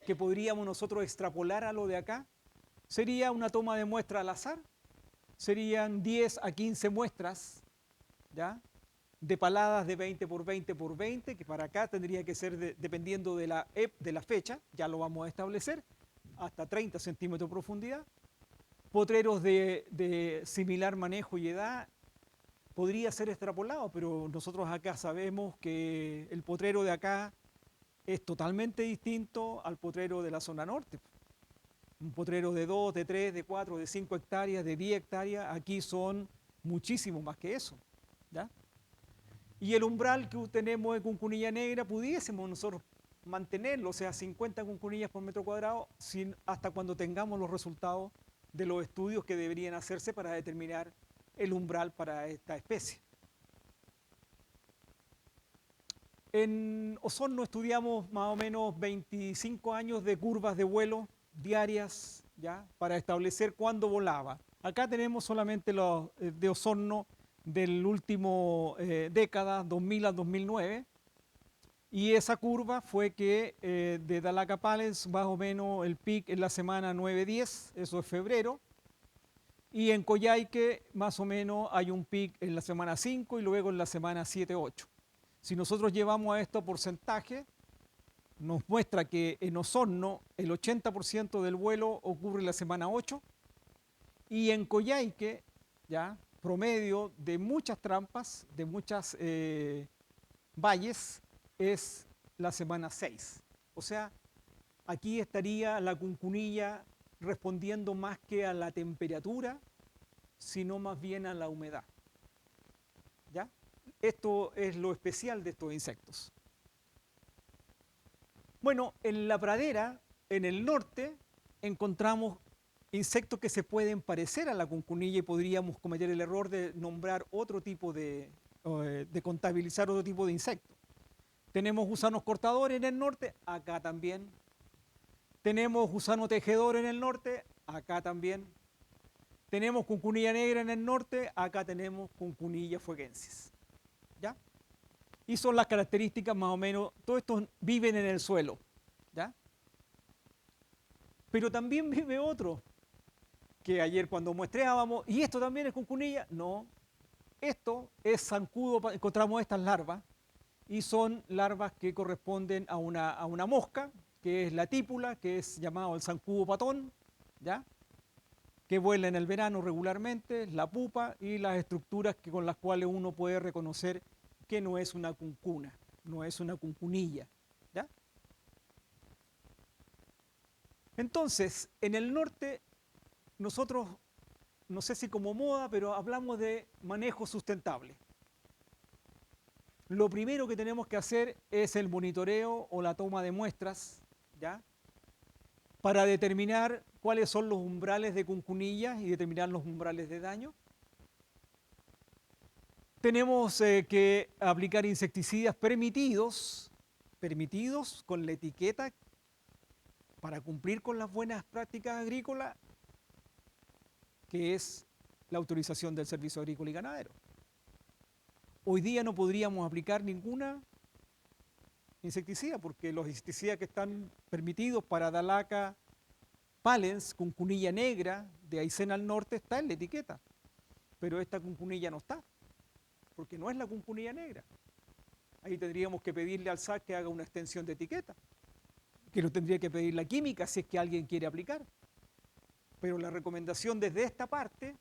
que podríamos nosotros extrapolar a lo de acá, sería una toma de muestra al azar, serían 10 a 15 muestras, ¿ya? De paladas de 20 por 20 por 20, que para acá tendría que ser, dependiendo de la fecha, ya lo vamos a establecer, hasta 30 centímetros de profundidad. Potreros de similar manejo y edad, podría ser extrapolado, pero nosotros acá sabemos que el potrero de acá es totalmente distinto al potrero de la zona norte. Un potrero de 2, de 3, de 4, de 5 hectáreas, de 10 hectáreas, aquí son muchísimo más que eso, ¿ya? Y el umbral que tenemos de cuncunilla negra, pudiésemos nosotros mantenerlo, o sea, 50 cuncunillas por metro cuadrado, hasta cuando tengamos los resultados de los estudios que deberían hacerse para determinar el umbral para esta especie. En Osorno estudiamos más o menos 25 años de curvas de vuelo diarias, ¿ya? Para establecer cuándo volaba. Acá tenemos solamente los de Osorno del último década, 2000 a 2009, y esa curva fue que de Dalacapales más o menos el pic en la semana 9-10, eso es febrero, y en Coyhaique más o menos hay un pic en la semana 5 y luego en la semana 7-8. Si nosotros llevamos a esto porcentaje, nos muestra que en Osorno el 80% del vuelo ocurre en la semana 8 y en Coyhaique, ya, promedio de muchas trampas, de muchas valles, es la semana 6. O sea, aquí estaría la cuncunilla respondiendo más que a la temperatura, sino más bien a la humedad. ¿Ya? Esto es lo especial de estos insectos. Bueno, en la pradera, en el norte, encontramos insectos que se pueden parecer a la cuncunilla y podríamos cometer el error de nombrar otro tipo de contabilizar otro tipo de insectos. Tenemos gusanos cortadores en el norte, acá también. Tenemos gusano tejedor en el norte, acá también. Tenemos cuncunilla negra en el norte, acá tenemos cuncunilla fuegensis. ¿Ya? y son las características más o menos, todos estos viven en el suelo, ¿ya? Pero también vive otro, que ayer cuando muestreábamos, ¿y esto también es cuncunilla? No, esto es zancudo, encontramos estas larvas, y son larvas que corresponden a una mosca, que es la típula, que es llamado el zancudo patón, ¿ya? Que vuela en el verano regularmente, la pupa y las estructuras con las cuales uno puede reconocer que no es una cuncuna, no es una cuncunilla, ¿ya? Entonces, en el norte, nosotros, no sé si como moda, pero hablamos de manejo sustentable. Lo primero que tenemos que hacer es el monitoreo o la toma de muestras, ¿ya? Para determinar cuáles son los umbrales de cuncunillas y determinar los umbrales de daño. Tenemos que aplicar insecticidas permitidos con la etiqueta para cumplir con las buenas prácticas agrícolas, que es la autorización del Servicio Agrícola y Ganadero. Hoy día no podríamos aplicar ninguna insecticida porque los insecticidas que están permitidos para Dalaca Pallens, cuncunilla negra de Aysén al norte, está en la etiqueta, pero esta cuncunilla no está, porque no es la cuncunilla negra. Ahí tendríamos que pedirle al SAC que haga una extensión de etiqueta, que lo tendría que pedir la química si es que alguien quiere aplicar. Pero la recomendación desde esta parte,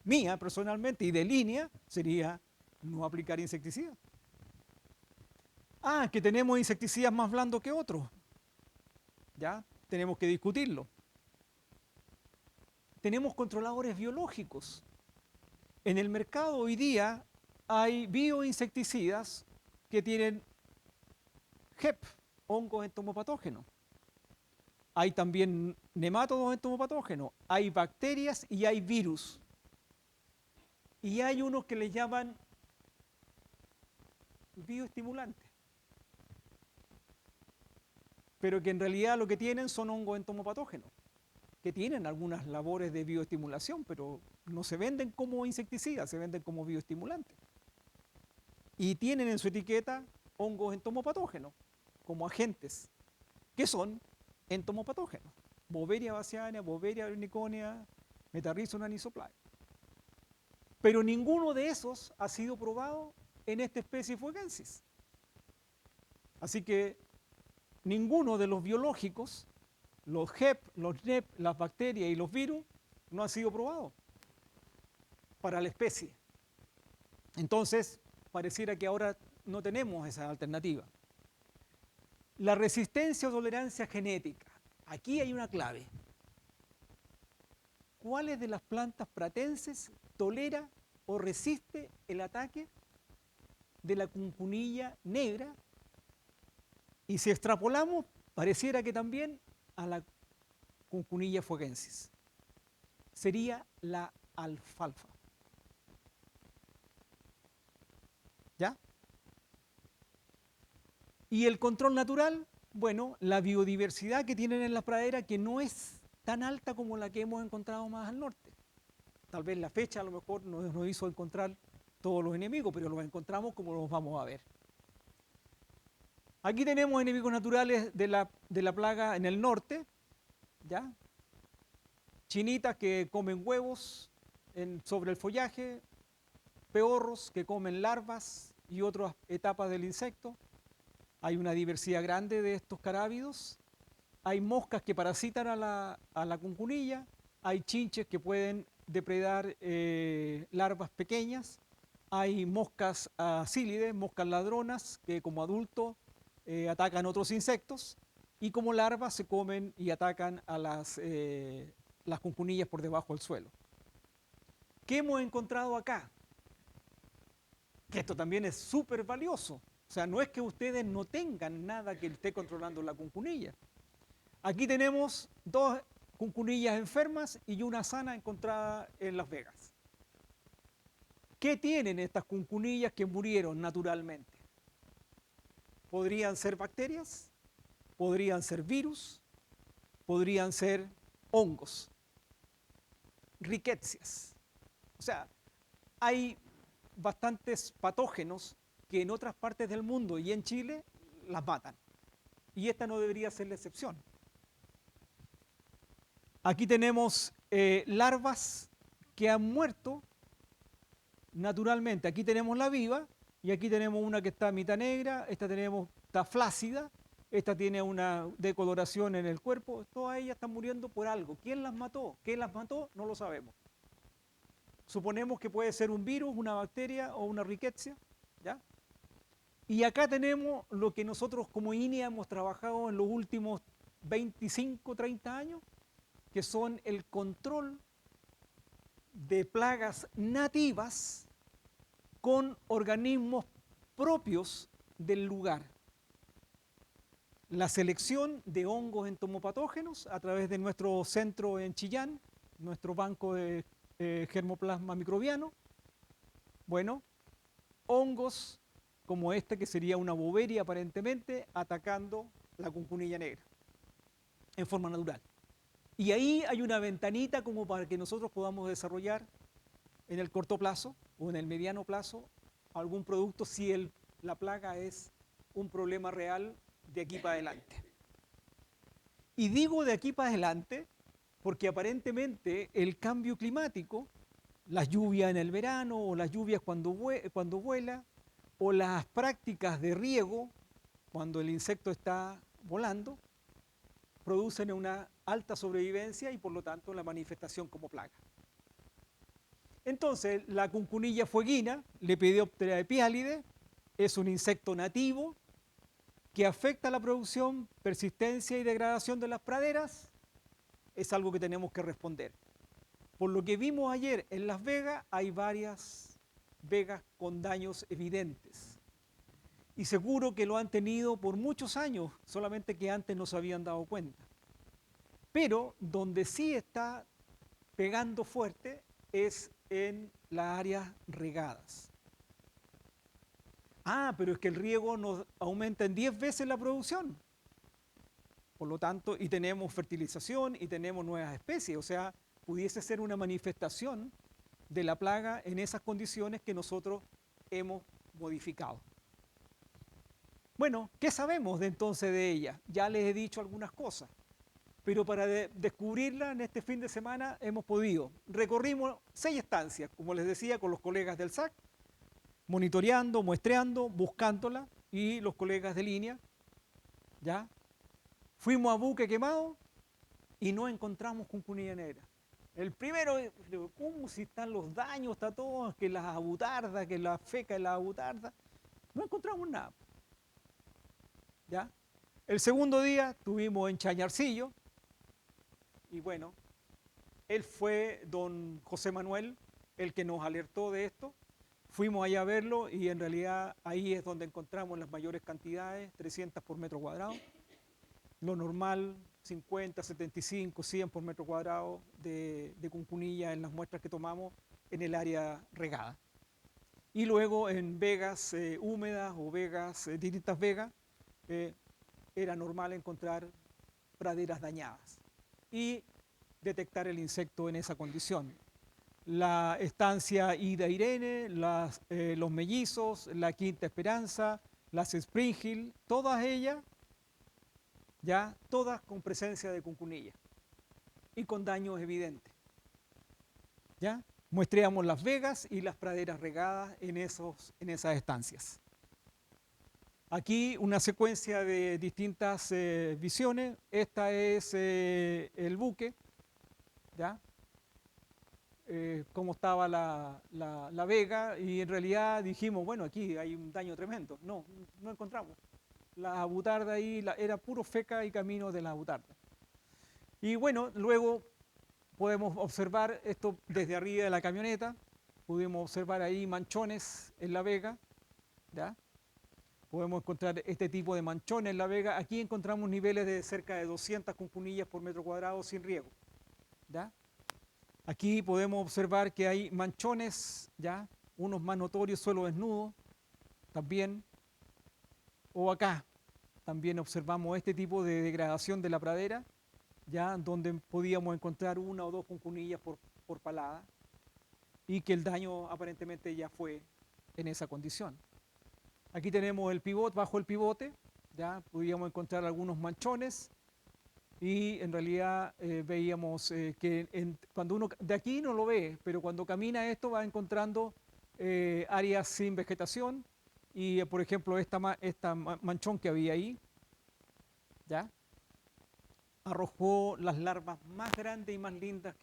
mía personalmente y de línea, sería no aplicar insecticidas. Ah, que tenemos insecticidas más blandos que otros. Ya, tenemos que discutirlo. Tenemos controladores biológicos. En el mercado hoy día hay bioinsecticidas que tienen HEP, hongos entomopatógenos. Hay también nemátodos entomopatógenos, hay bacterias y hay virus. Y hay unos que les llaman bioestimulantes, pero que en realidad lo que tienen son hongos entomopatógenos, que tienen algunas labores de bioestimulación, pero no se venden como insecticidas, se venden como bioestimulantes. Y tienen en su etiqueta hongos entomopatógenos como agentes, que son entomopatógenos. Boveria bassiana, Boveria verniconea, Metarrhizum anisoplium. Pero ninguno de esos ha sido probado en esta especie fuegensis. Así que ninguno de los biológicos, los HEP, los NEP, las bacterias y los virus, no han sido probados para la especie. Entonces, pareciera que ahora no tenemos esa alternativa. La resistencia o tolerancia genética. Aquí hay una clave. ¿Cuáles de las plantas pratenses tolera o resiste el ataque de la cuncunilla negra? Y si extrapolamos, pareciera que también a la cuncunilla fuegensis. Sería la alfalfa. ¿Ya? Y el control natural, bueno, la biodiversidad que tienen en la pradera, que no es tan alta como la que hemos encontrado más al norte. Tal vez la fecha a lo mejor no nos hizo encontrar todos los enemigos, pero los encontramos como los vamos a ver. Aquí tenemos enemigos naturales de la plaga en el norte, ¿ya? Chinitas que comen huevos sobre el follaje, peorros que comen larvas y otras etapas del insecto. Hay una diversidad grande de estos carábidos. Hay moscas que parasitan a la cuncunilla. Hay chinches que pueden depredar larvas pequeñas. Hay moscas acílides, moscas ladronas, que como adultos atacan otros insectos. Y como larvas se comen y atacan a las cuncunillas por debajo del suelo. ¿Qué hemos encontrado acá? Que esto también es súper valioso. O sea, no es que ustedes no tengan nada que esté controlando la cuncunilla. Aquí tenemos 2 cuncunillas enfermas y una sana encontrada en Las Vegas. ¿Qué tienen estas cuncunillas que murieron naturalmente? Podrían ser bacterias, podrían ser virus, podrían ser hongos, rickettsias. O sea, hay bastantes patógenos que en otras partes del mundo y en Chile las matan. Y esta no debería ser la excepción. Aquí tenemos larvas que han muerto naturalmente. Aquí tenemos la viva y aquí tenemos una que está mitad negra, esta está flácida, esta tiene una decoloración en el cuerpo. Todas ellas están muriendo por algo. ¿Quién las mató? ¿Qué las mató? No lo sabemos. Suponemos que puede ser un virus, una bacteria o una rickettsia, ¿ya? Y acá tenemos lo que nosotros como INEA hemos trabajado en los últimos 25, 30 años, que son el control de plagas nativas con organismos propios del lugar. La selección de hongos entomopatógenos a través de nuestro centro en Chillán, nuestro banco de germoplasma microbiano. Bueno, hongos como este, que sería una boveria aparentemente, atacando la cuncunilla negra en forma natural. Y ahí hay una ventanita como para que nosotros podamos desarrollar en el corto plazo o en el mediano plazo algún producto si la plaga es un problema real de aquí para adelante. Y digo de aquí para adelante porque aparentemente el cambio climático, las lluvias en el verano o las lluvias cuando vuela, o las prácticas de riego cuando el insecto está volando, producen una alta sobrevivencia y por lo tanto la manifestación como plaga. Entonces, la cuncunilla fueguina, Lepidoptera epiálide, es un insecto nativo que afecta la producción, persistencia y degradación de las praderas. Es algo que tenemos que responder. Por lo que vimos ayer en Las Vegas, hay varias vegas con daños evidentes. Y seguro que lo han tenido por muchos años, solamente que antes no se habían dado cuenta. Pero donde sí está pegando fuerte es en las áreas regadas. Ah, pero es que el riego nos aumenta en 10 veces la producción. Por lo tanto, y tenemos fertilización y tenemos nuevas especies. O sea, pudiese ser una manifestación de la plaga en esas condiciones que nosotros hemos modificado. Bueno, ¿qué sabemos entonces de ella? Ya les he dicho algunas cosas, pero para descubrirla en este fin de semana hemos podido. Recorrimos 6 estancias, como les decía, con los colegas del SAC, monitoreando, muestreando, buscándola, y los colegas de línea, ¿ya? Fuimos a Buque Quemado y no encontramos cuncunilla negra. El primero, ¿cómo si están los daños? Está todo, que las abutardas, que la feca de las abutardas. No encontramos nada. ¿Ya? El segundo día estuvimos en Chañarcillo y bueno, él fue don José Manuel el que nos alertó de esto. Fuimos allá a verlo y en realidad ahí es donde encontramos las mayores cantidades, 300 por metro cuadrado. Lo normal, 50, 75, 100 por metro cuadrado de cuncunilla en las muestras que tomamos en el área regada. Y luego en vegas húmedas o vegas, distintas vegas, era normal encontrar praderas dañadas y detectar el insecto en esa condición. La estancia Ida Irene, los mellizos, la Quinta Esperanza, las Spring Hill, todas ellas, ya todas con presencia de cuncunilla y con daños evidentes. ¿Ya? Muestreamos Las Vegas y las praderas regadas en esas estancias. Aquí una secuencia de distintas visiones. Esta es el buque, ¿ya? Cómo estaba la vega, y en realidad dijimos, bueno, aquí hay un daño tremendo. No encontramos. La abutarda ahí era puro feca y camino de la abutarda. Y bueno, luego podemos observar esto desde arriba de la camioneta. Pudimos observar ahí manchones en la vega, ¿ya? Podemos encontrar este tipo de manchones en la vega. Aquí encontramos niveles de cerca de 200 cuncunillas por metro cuadrado sin riego, ¿ya? Aquí podemos observar que hay manchones, ¿ya? Unos más notorios, suelo desnudo, también. O acá también observamos este tipo de degradación de la pradera, ya donde podíamos encontrar una o dos cuncunillas por palada, y que el daño aparentemente ya fue en esa condición. Aquí tenemos el pivote, bajo el pivote, ya podíamos encontrar algunos manchones y en realidad veíamos que cuando uno de aquí no lo ve, pero cuando camina esto va encontrando áreas sin vegetación y por ejemplo esta manchón que había ahí, ¿ya? Arrojó las larvas más grandes y más lindas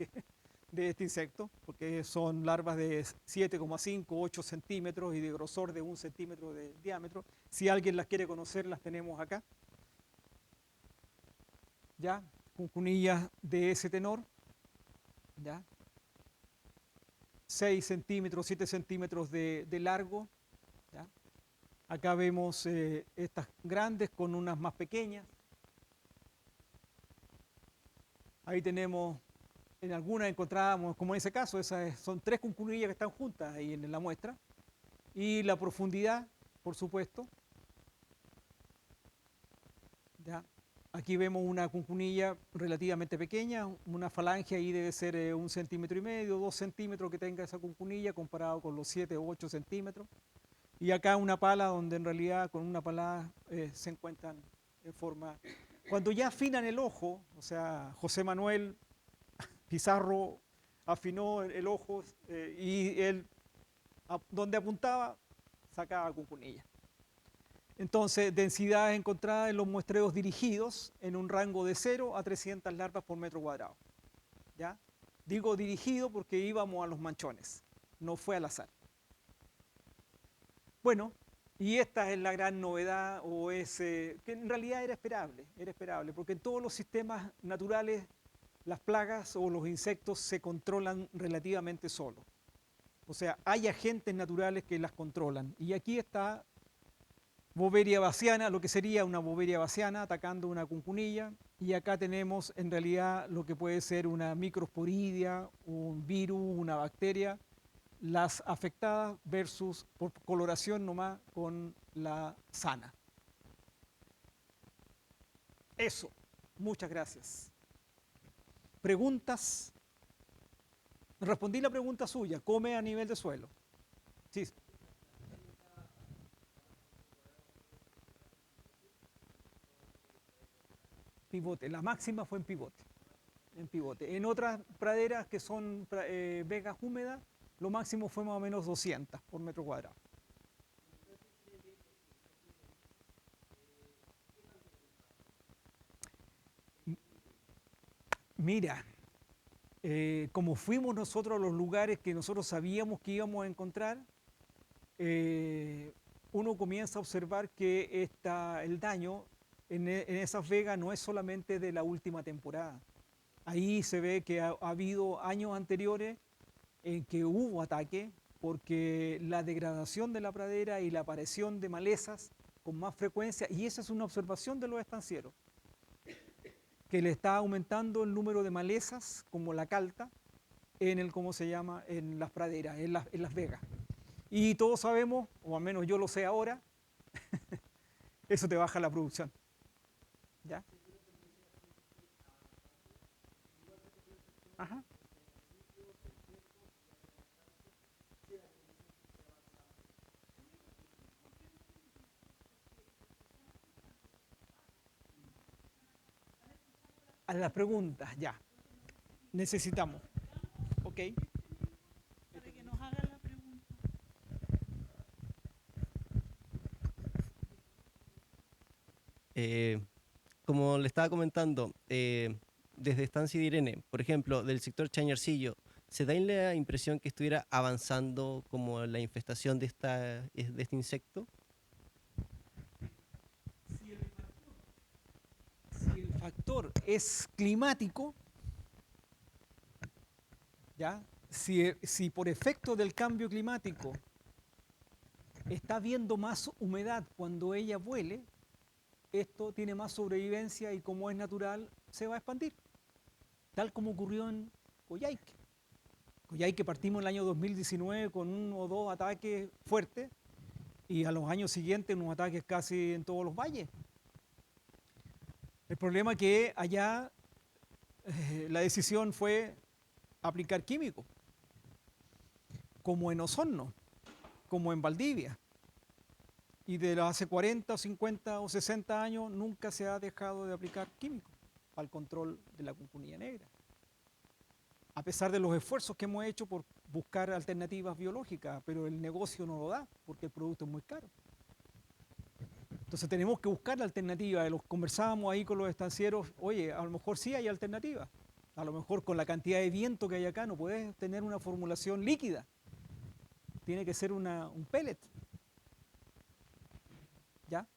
de este insecto, porque son larvas de 7,5, 8 centímetros y de grosor de 1 centímetro de diámetro. Si alguien las quiere conocer, las tenemos acá. ¿Ya? Cuncunillas de ese tenor. ¿Ya? 6 centímetros, 7 centímetros de largo. ¿Ya? Acá vemos estas grandes con unas más pequeñas. Ahí tenemos, en algunas encontrábamos, como en ese caso, son 3 cuncunillas que están juntas ahí en la muestra. Y la profundidad, por supuesto. ¿Ya? Aquí vemos una cuncunilla relativamente pequeña, una falange ahí debe ser 1,5 centímetros, 2 centímetros que tenga esa cuncunilla comparado con los 7 o 8 centímetros. Y acá una pala donde en realidad con una pala se encuentran en forma... Cuando ya afinan el ojo, o sea, José Manuel Pizarro afinó el ojo y él donde apuntaba sacaba cuncunilla. Entonces, densidad encontrada en los muestreos dirigidos en un rango de 0 a 300 larvas por metro cuadrado. ¿Ya? Digo dirigido porque íbamos a los manchones, no fue al azar. Bueno, y esta es la gran novedad, que en realidad era esperable, porque en todos los sistemas naturales las plagas o los insectos se controlan relativamente solos. O sea, hay agentes naturales que las controlan. Y aquí está Boveria bassiana, lo que sería una Boveria bassiana atacando una cuncunilla. Y acá tenemos en realidad lo que puede ser una microsporidia, un virus, una bacteria, las afectadas versus por coloración nomás con la sana. Eso, muchas gracias. ¿Preguntas? Respondí la pregunta suya, come a nivel de suelo. Sí. Pivote, la máxima fue en pivote. En pivote. En otras praderas que son vegas húmedas, lo máximo fue más o menos 200 por metro cuadrado. Mira, como fuimos nosotros a los lugares que nosotros sabíamos que íbamos a encontrar, uno comienza a observar que el daño en esas vegas no es solamente de la última temporada. Ahí se ve que ha habido años anteriores en que hubo ataque porque la degradación de la pradera y la aparición de malezas con más frecuencia, y esa es una observación de los estancieros, que le está aumentando el número de malezas como la calta ¿cómo se llama? En las praderas, en las vegas. Y todos sabemos, o al menos yo lo sé ahora, eso te baja la producción. ¿Ya? Ajá. A las preguntas, ya. Necesitamos. Ok. Para que nos hagan la pregunta. Eh, Como le estaba comentando, desde Estancia de Irene, por ejemplo, del sector Chañarcillo, ¿se da la impresión que estuviera avanzando como la infestación de este insecto? Si el factor es climático, ¿ya? Si por efecto del cambio climático está habiendo más humedad cuando ella vuele, esto tiene más sobrevivencia y como es natural, se va a expandir. Tal como ocurrió en Coyhaique. Coyhaique partimos en el año 2019 con 1 o 2 ataques fuertes y a los años siguientes unos ataques casi en todos los valles. El problema es que allá la decisión fue aplicar químicos, como en Osorno, como en Valdivia. Y de hace 40 o 50 o 60 años nunca se ha dejado de aplicar químicos al control de la cuncunilla negra. A pesar de los esfuerzos que hemos hecho por buscar alternativas biológicas, pero el negocio no lo da porque el producto es muy caro. Entonces tenemos que buscar la alternativa. Los conversábamos ahí con los estancieros, oye, a lo mejor sí hay alternativa. A lo mejor con la cantidad de viento que hay acá no puedes tener una formulación líquida. Tiene que ser un pellet. ¿Ya?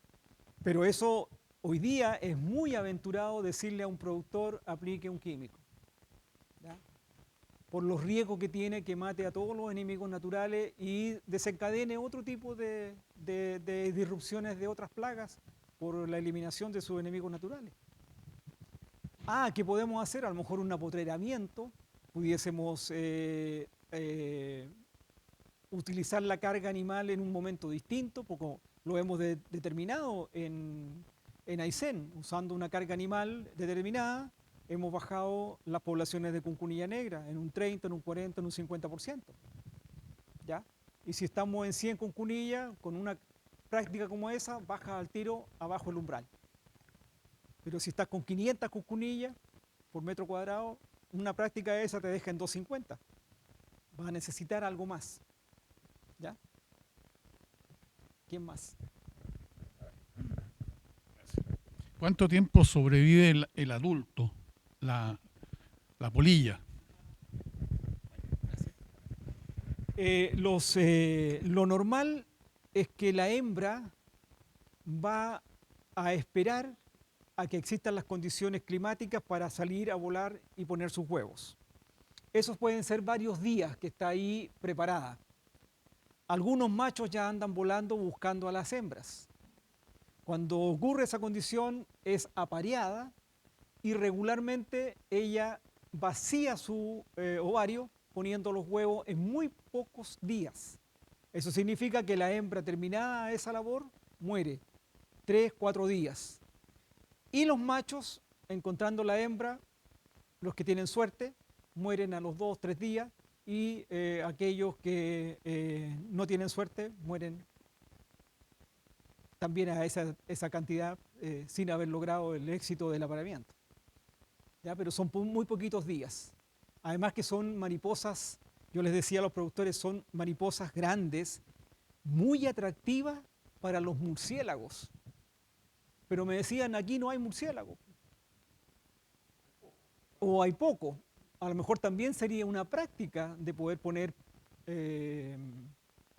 Pero eso hoy día es muy aventurado decirle a un productor aplique un químico. ¿Ya? Por los riesgos que tiene que mate a todos los enemigos naturales y desencadene otro tipo de disrupciones de otras plagas por la eliminación de sus enemigos naturales. ¿Qué podemos hacer? A lo mejor un apotrenamiento, pudiésemos utilizar la carga animal en un momento distinto, porque lo hemos determinado en Aysén, usando una carga animal determinada, hemos bajado las poblaciones de cuncunilla negra en un 30, en un 40, en un 50%. ¿Ya? Y si estamos en 100 cuncunillas, con una práctica como esa, baja al tiro abajo el umbral. Pero si estás con 500 cuncunillas por metro cuadrado, una práctica esa te deja en 250. Vas a necesitar algo más. ¿Ya? ¿Quién más? ¿Cuánto tiempo sobrevive el adulto, la polilla? Lo normal es que la hembra va a esperar a que existan las condiciones climáticas para salir a volar y poner sus huevos. Esos pueden ser varios días que está ahí preparada. Algunos machos ya andan volando buscando a las hembras. Cuando ocurre esa condición es apareada y regularmente ella vacía su ovario poniendo los huevos en muy pocos días. Eso significa que la hembra terminada esa labor muere 3, 4 días. Y los machos, encontrando la hembra, los que tienen suerte, mueren a los 2, 3 días y aquellos que no tienen suerte mueren también a esa cantidad sin haber logrado el éxito del apareamiento. ¿Ya? Pero son muy poquitos días. Además que son mariposas, yo les decía a los productores, son mariposas grandes, muy atractivas para los murciélagos. Pero me decían, aquí no hay murciélagos. O hay poco. A lo mejor también sería una práctica de poder poner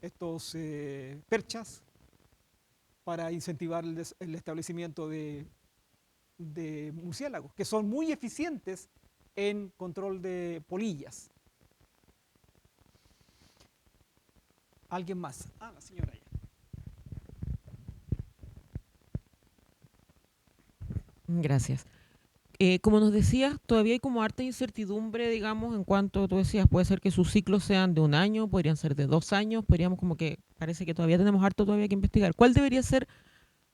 estos perchas para incentivar el establecimiento de murciélagos, que son muy eficientes en control de polillas. ¿Alguien más? La señora allá. Gracias. Como nos decías, todavía hay como harta incertidumbre, digamos, en cuanto tú decías, puede ser que sus ciclos sean de 1 año, podrían ser de 2 años, podríamos como que parece que todavía tenemos harto todavía que investigar. ¿Cuál debería ser,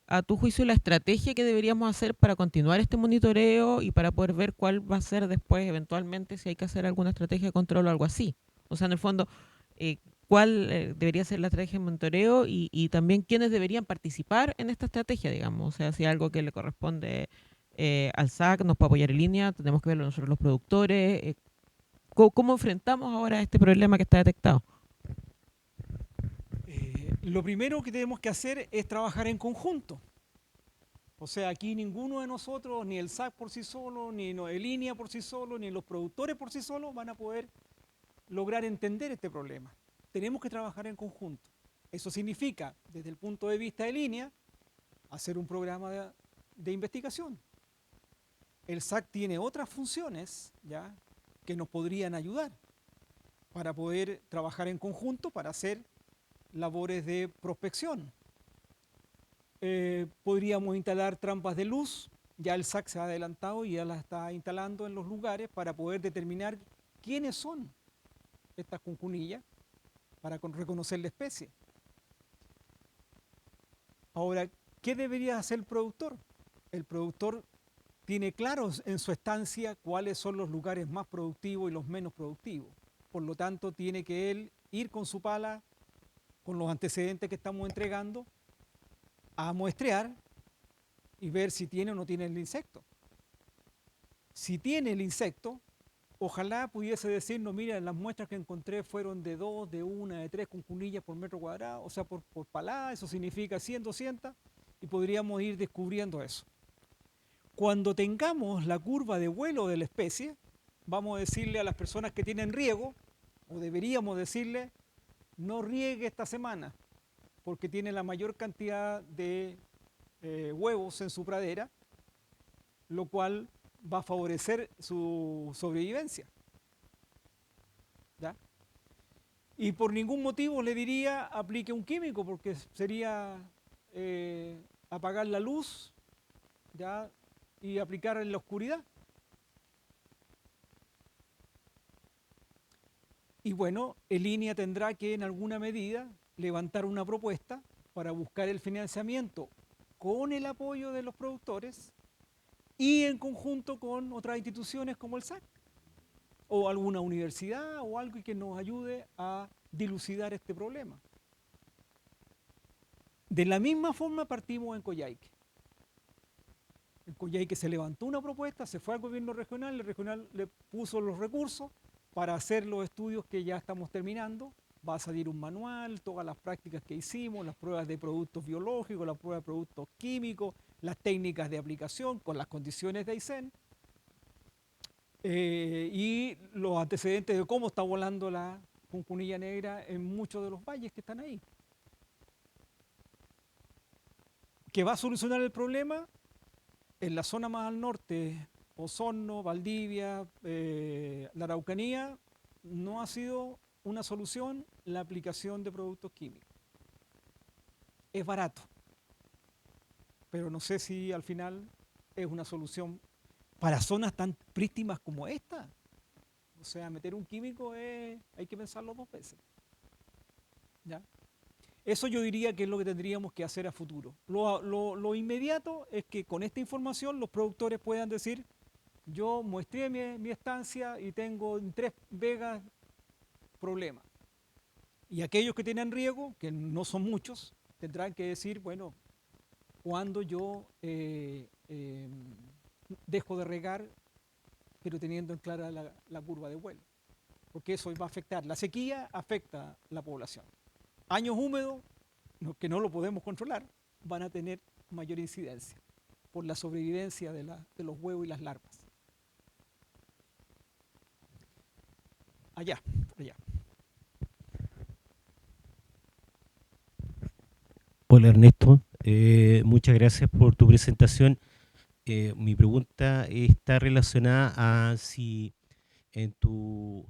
a tu juicio, la estrategia que deberíamos hacer para continuar este monitoreo y para poder ver cuál va a ser después, eventualmente, si hay que hacer alguna estrategia de control o algo así? O sea, en el fondo, ¿cuál debería ser la estrategia de monitoreo y también quiénes deberían participar en esta estrategia, digamos? O sea, si algo que le corresponde al SAC nos puede apoyar en línea, tenemos que verlo nosotros los productores. ¿Cómo enfrentamos ahora este problema que está detectado? Lo primero que tenemos que hacer es trabajar en conjunto. O sea, aquí ninguno de nosotros, ni el SAC por sí solo, ni el INEA por sí solo, ni los productores por sí solos van a poder lograr entender este problema. Tenemos que trabajar en conjunto. Eso significa, desde el punto de vista de INEA, hacer un programa de investigación. El SAC tiene otras funciones ya que nos podrían ayudar para poder trabajar en conjunto para hacer labores de prospección. Podríamos instalar trampas de luz, ya el SAC se ha adelantado y ya las está instalando en los lugares para poder determinar quiénes son estas cuncunillas para reconocer la especie. Ahora, ¿qué debería hacer el productor? El productor tiene claros en su estancia cuáles son los lugares más productivos y los menos productivos. Por lo tanto, tiene que él ir con su pala, con los antecedentes que estamos entregando, a muestrear y ver si tiene o no tiene el insecto. Si tiene el insecto, ojalá pudiese decirnos, mira, las muestras que encontré fueron de 2, de 1, de 3 cuncunillas por metro cuadrado, o sea, por palada, eso significa 100, 200, y podríamos ir descubriendo eso. Cuando tengamos la curva de vuelo de la especie, vamos a decirle a las personas que tienen riego, o deberíamos decirle, no riegue esta semana, porque tiene la mayor cantidad de huevos en su pradera, lo cual va a favorecer su sobrevivencia. ¿Ya? Y por ningún motivo le diría aplique un químico, porque sería apagar la luz, ¿ya? Y aplicar en la oscuridad. Y bueno, el INEA tendrá que en alguna medida levantar una propuesta para buscar el financiamiento con el apoyo de los productores y en conjunto con otras instituciones como el SAC o alguna universidad o algo que nos ayude a dilucidar este problema. De la misma forma partimos en Coyhaique. En Coyhaique se levantó una propuesta, se fue al gobierno regional, el regional le puso los recursos para hacer los estudios que ya estamos terminando. Va a salir un manual, todas las prácticas que hicimos, las pruebas de productos biológicos, las pruebas de productos químicos, las técnicas de aplicación con las condiciones de Aysén y los antecedentes de cómo está volando la cuncunilla negra en muchos de los valles que están ahí. ¿Que va a solucionar el problema? En la zona más al norte, Osorno, Valdivia, la Araucanía, no ha sido una solución la aplicación de productos químicos. Es barato, pero no sé si al final es una solución para zonas tan prístinas como esta. O sea, meter un químico hay que pensarlo 2 veces. ¿Ya? Eso yo diría que es lo que tendríamos que hacer a futuro. Lo inmediato es que con esta información los productores puedan decir, yo muestré mi estancia y tengo en 3 vegas problemas. Y aquellos que tienen riego, que no son muchos, tendrán que decir, bueno, cuando yo dejo de regar, pero teniendo en clara la curva de vuelo. Porque eso va a afectar. La sequía afecta a la población. Años húmedos, que no lo podemos controlar, van a tener mayor incidencia por la sobrevivencia de los huevos y las larvas. Allá, por allá. Hola Ernesto, muchas gracias por tu presentación. Mi pregunta está relacionada a si en tu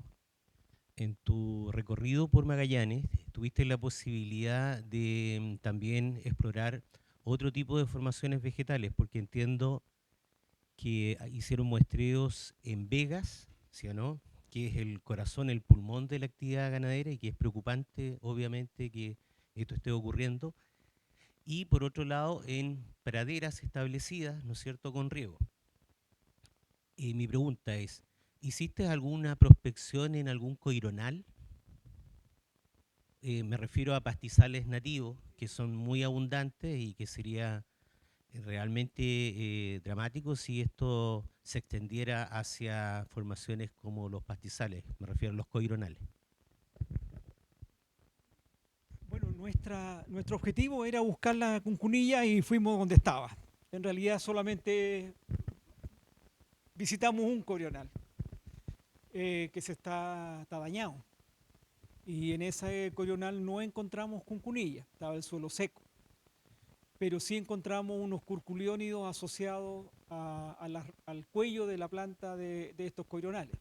recorrido por Magallanes tuviste la posibilidad de también explorar otro tipo de formaciones vegetales, porque entiendo que hicieron muestreos en Vegas, ¿sí o no? Que es el corazón, el pulmón de la actividad ganadera y que es preocupante, obviamente, que esto esté ocurriendo. Y por otro lado, en praderas establecidas, ¿no es cierto?, con riego. Mi pregunta es, ¿hiciste alguna prospección en algún coironal? Me refiero a pastizales nativos, que son muy abundantes y que sería realmente dramático si esto se extendiera hacia formaciones como los pastizales, me refiero a los coironales. Bueno, nuestro objetivo era buscar la cuncunilla y fuimos donde estaba. En realidad solamente visitamos un coronal que está dañado. Y en ese coronal no encontramos cuncunilla, estaba el suelo seco. Pero sí encontramos unos curculiónidos asociados al cuello de la planta de estos coronales.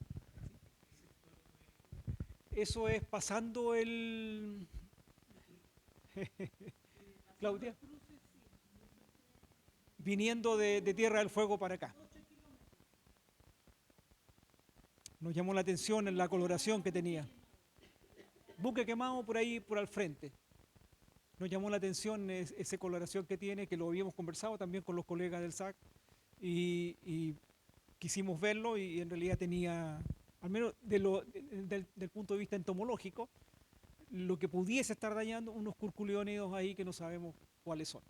Eso es pasando el... Claudia, viniendo de Tierra del Fuego para acá. Nos llamó la atención en la coloración que tenía. Buque quemado por ahí, por al frente. Nos llamó la atención esa coloración que tiene, que lo habíamos conversado también con los colegas del SAC y quisimos verlo y en realidad tenía, al menos del punto de vista entomológico, lo que pudiese estar dañando unos curculiónidos ahí que no sabemos cuáles son.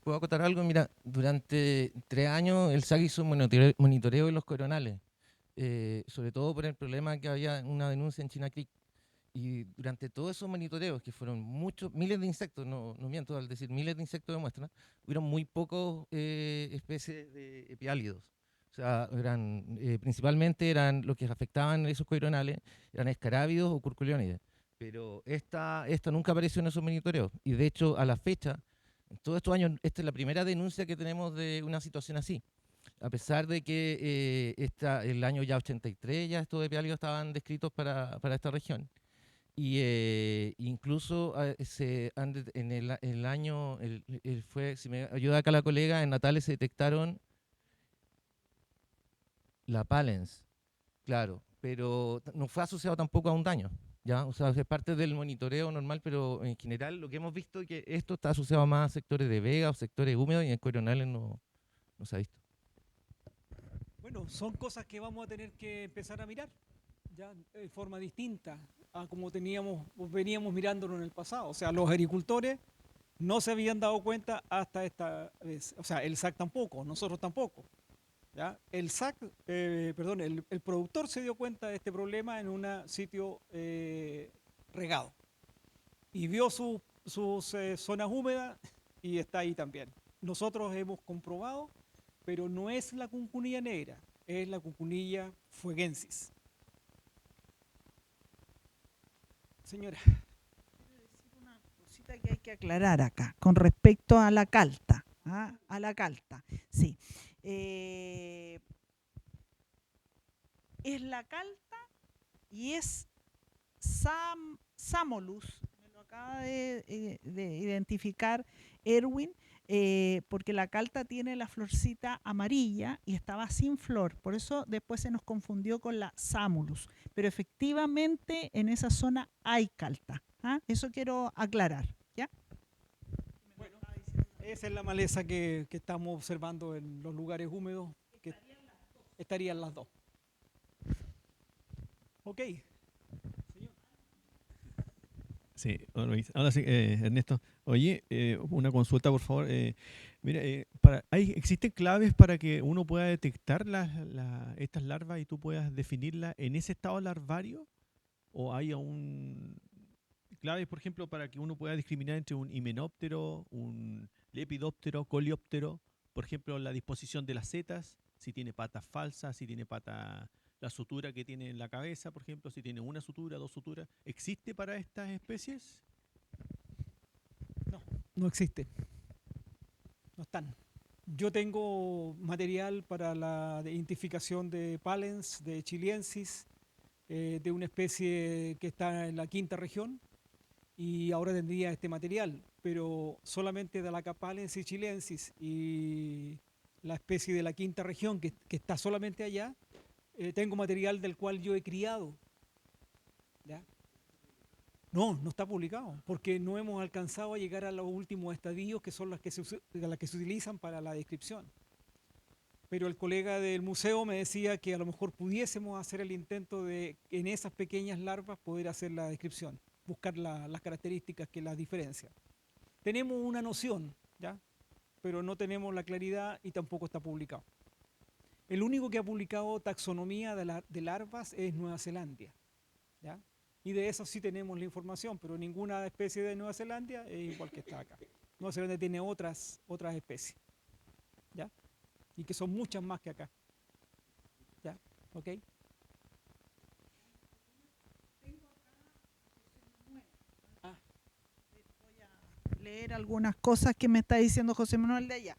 ¿Puedo acotar algo? Mira, durante 3 años el SAC hizo un monitoreo de los coronales, sobre todo por el problema que había una denuncia en China Creek. Y durante todos esos monitoreos, que fueron muchos, miles de insectos, no miento al decir miles de insectos de muestra, hubieron muy pocos especies de epiálidos. O sea, principalmente eran los que afectaban esos coronales, eran escarábidos o curculiónides. Pero esta nunca apareció en esos monitoreos. Y de hecho, a la fecha, en todos estos años, esta es la primera denuncia que tenemos de una situación así. A pesar de que el año ya 83 ya estos epiálidos estaban descritos para esta región. Y incluso en el año, si me ayuda acá la colega, en Natales se detectaron la Palens, claro, pero no fue asociado tampoco a un daño, ¿ya? O sea, es parte del monitoreo normal, pero en general lo que hemos visto es que esto está asociado más a sectores de vega o sectores húmedos y en coronales no se ha visto. Bueno, son cosas que vamos a tener que empezar a mirar ya de forma distinta a como veníamos mirándolo en el pasado. O sea, los agricultores no se habían dado cuenta hasta esta vez. O sea, el SAC tampoco, nosotros tampoco. ¿Ya? El SAC, perdón, el productor se dio cuenta de este problema en un sitio regado y vio sus zonas húmedas y está ahí también. Nosotros hemos comprobado, pero no es la cuncunilla negra, es la cuncunilla fuegensis. Señora. Quiero decir una cosita que hay que aclarar acá, con respecto a la calta. A la calta, sí. Es la calta y es Samolus, me lo acaba de identificar Erwin, porque la calta tiene la florcita amarilla y estaba sin flor, por eso después se nos confundió con la Samolus, pero efectivamente en esa zona hay calta. Eso quiero aclarar, ¿ya? Bueno, esa es la maleza que estamos observando en los lugares húmedos, que estarían las dos. Ok. Señor. Sí, ahora sí, Ernesto. Oye, una consulta, por favor. Mira, ¿existen claves para que uno pueda detectar estas larvas y tú puedas definirlas en ese estado larvario? ¿O hay claves, por ejemplo, para que uno pueda discriminar entre un himenóptero, un lepidóptero, coleóptero? Por ejemplo, la disposición de las setas, si tiene patas falsas, si tiene la sutura que tiene en la cabeza, por ejemplo, si tiene una sutura, dos suturas. ¿Existe para estas especies? No existe. No están. Yo tengo material para la identificación de Palens, de Chiliensis, de una especie que está en la 5ª región, y ahora tendría este material, pero solamente de la Palens y Chiliensis y la especie de la 5ª región que está solamente allá, tengo material del cual yo he criado. ¿Ya? No está publicado, porque no hemos alcanzado a llegar a los últimos estadios que son las que se utilizan para la descripción. Pero el colega del museo me decía que a lo mejor pudiésemos hacer el intento de, en esas pequeñas larvas, poder hacer la descripción, buscar las características que las diferencian. Tenemos una noción, ¿ya? Pero no tenemos la claridad y tampoco está publicado. El único que ha publicado taxonomía de larvas es Nueva Zelanda, ¿ya? Y de eso sí tenemos la información, pero ninguna especie de Nueva Zelanda es igual que está acá. Nueva Zelanda tiene otras especies, ¿ya? Y que son muchas más que acá. ¿Ya? ¿Ok? Voy a leer algunas cosas que me está diciendo José Manuel de allá.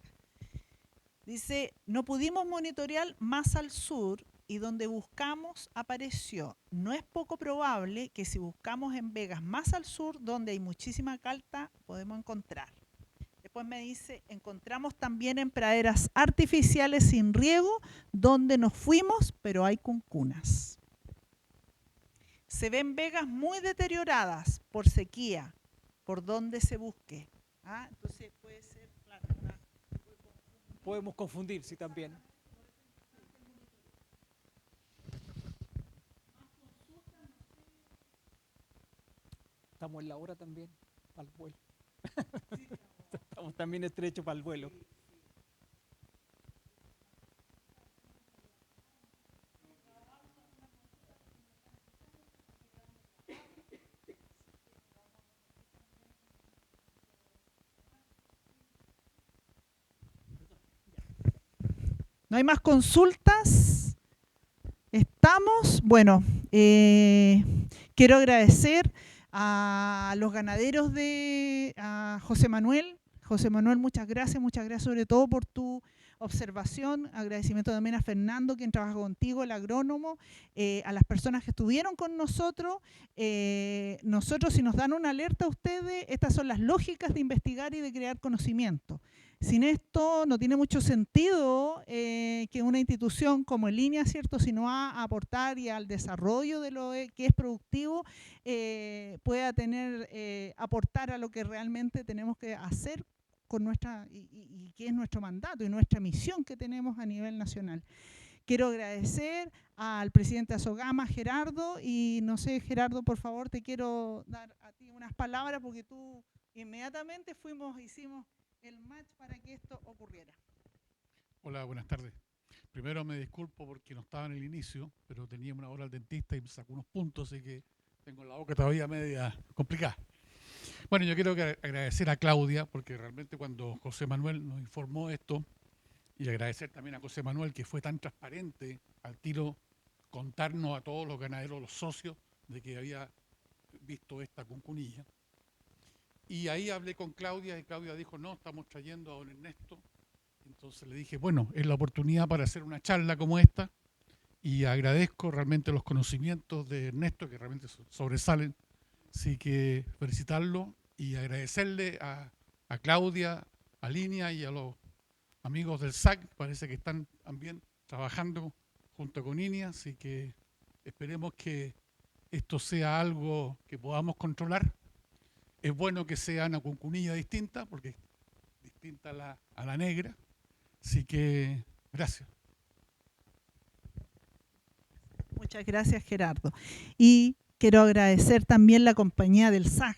Dice, no pudimos monitorear más al sur y donde buscamos apareció. No es poco probable que si buscamos en vegas más al sur, donde hay muchísima calta, podemos encontrar. Después me dice, encontramos también en praderas artificiales sin riego, donde nos fuimos, pero hay cuncunas. Se ven vegas muy deterioradas por sequía, por donde se busque. Entonces puede ser, claro, podemos confundir, sí, también. Estamos en la hora también, al vuelo. Estamos también estrechos para el vuelo. ¿No hay más consultas? ¿Estamos? Bueno, quiero agradecer a los ganaderos a José Manuel. José Manuel, muchas gracias sobre todo por tu observación. Agradecimiento también a Fernando, quien trabaja contigo, el agrónomo, a las personas que estuvieron con nosotros. Nosotros, si nos dan una alerta a ustedes, estas son las lógicas de investigar y de crear conocimiento. Sin esto no tiene mucho sentido que una institución como Línea, ¿cierto?, si no va a aportar y al desarrollo de lo que es productivo, pueda aportar a lo que realmente tenemos que hacer con y que es nuestro mandato y nuestra misión que tenemos a nivel nacional. Quiero agradecer al presidente Azogama, Gerardo, y no sé, Gerardo, por favor, te quiero dar a ti unas palabras porque tú inmediatamente hicimos el match para que esto ocurriera. Hola, buenas tardes. Primero me disculpo porque no estaba en el inicio, pero tenía una hora al dentista y me sacó unos puntos, así que tengo la boca todavía media complicada. Bueno, yo quiero agradecer a Claudia, porque realmente cuando José Manuel nos informó esto, y agradecer también a José Manuel, que fue tan transparente al tiro contarnos a todos los ganaderos, los socios, de que había visto esta cuncunilla. Y ahí hablé con Claudia y Claudia dijo, no, estamos trayendo a don Ernesto. Entonces le dije, bueno, es la oportunidad para hacer una charla como esta y agradezco realmente los conocimientos de Ernesto que realmente sobresalen. Así que felicitarlo y agradecerle a Claudia, a Línea y a los amigos del SAC, parece que están también trabajando junto con INEA, así que esperemos que esto sea algo que podamos controlar. Es bueno que sea una cuncunilla distinta, porque es distinta a la negra. Así que, gracias. Muchas gracias, Gerardo. Y quiero agradecer también la compañía del SAC,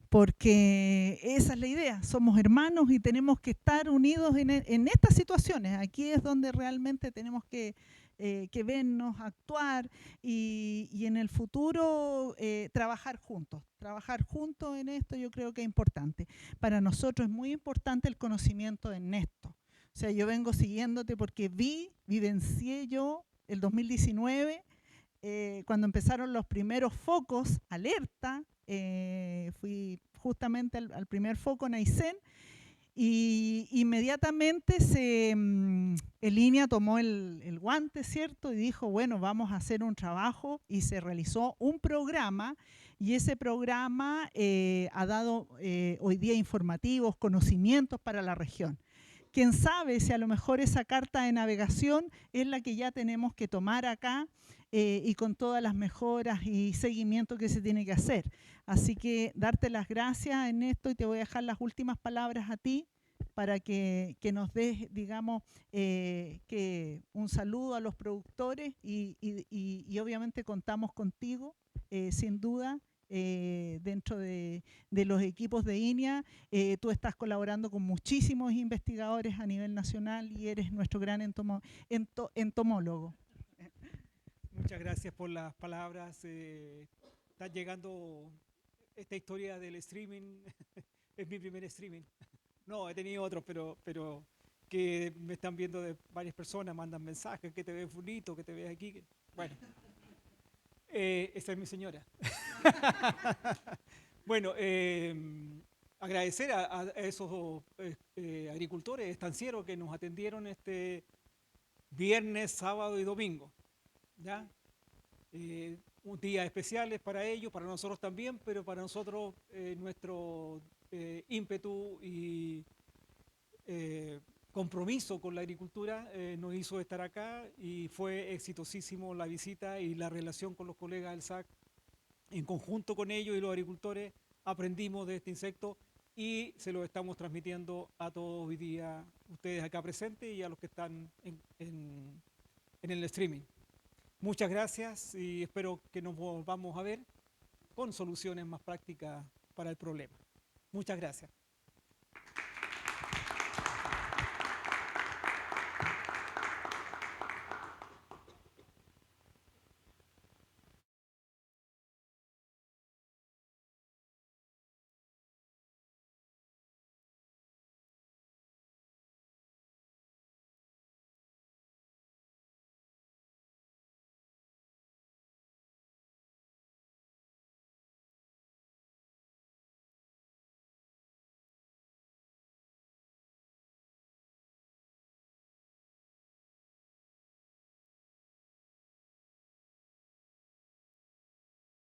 porque esa es la idea. Somos hermanos y tenemos que estar unidos en estas situaciones. Aquí es donde realmente tenemos que vernos, actuar y en el futuro trabajar juntos. Trabajar juntos en esto yo creo que es importante. Para nosotros es muy importante el conocimiento de Ernesto. O sea, yo vengo siguiéndote porque vivencié yo el 2019, cuando empezaron los primeros focos, alerta, fui justamente al primer foco en Aysén, y inmediatamente el INEA tomó el guante, ¿cierto? Y dijo, bueno, vamos a hacer un trabajo, y se realizó un programa, y ese programa ha dado hoy día informativos, conocimientos para la región. Quién sabe si a lo mejor esa carta de navegación es la que ya tenemos que tomar acá y con todas las mejoras y seguimiento que se tiene que hacer. Así que darte las gracias en esto y te voy a dejar las últimas palabras a ti para que nos des, digamos, un saludo a los productores y obviamente contamos contigo, sin duda. Dentro de los equipos de INEA, tú estás colaborando con muchísimos investigadores a nivel nacional y eres nuestro gran entomólogo. Muchas gracias por las palabras. Está llegando esta historia del streaming. Es mi primer streaming. No, he tenido otros, pero que me están viendo de varias personas, mandan mensajes, que te ves bonito, que te ves aquí. Bueno, esta es mi señora. Bueno, agradecer a esos agricultores estancieros que nos atendieron este viernes, sábado y domingo. ¿Ya? Un día especiales para ellos, para nosotros también, pero para nosotros nuestro ímpetu y compromiso con la agricultura nos hizo estar acá y fue exitosísimo la visita y la relación con los colegas del SAC. En conjunto con ellos y los agricultores aprendimos de este insecto y se lo estamos transmitiendo a todos hoy día, ustedes acá presentes y a los que están en el streaming. Muchas gracias y espero que nos volvamos a ver con soluciones más prácticas para el problema. Muchas gracias.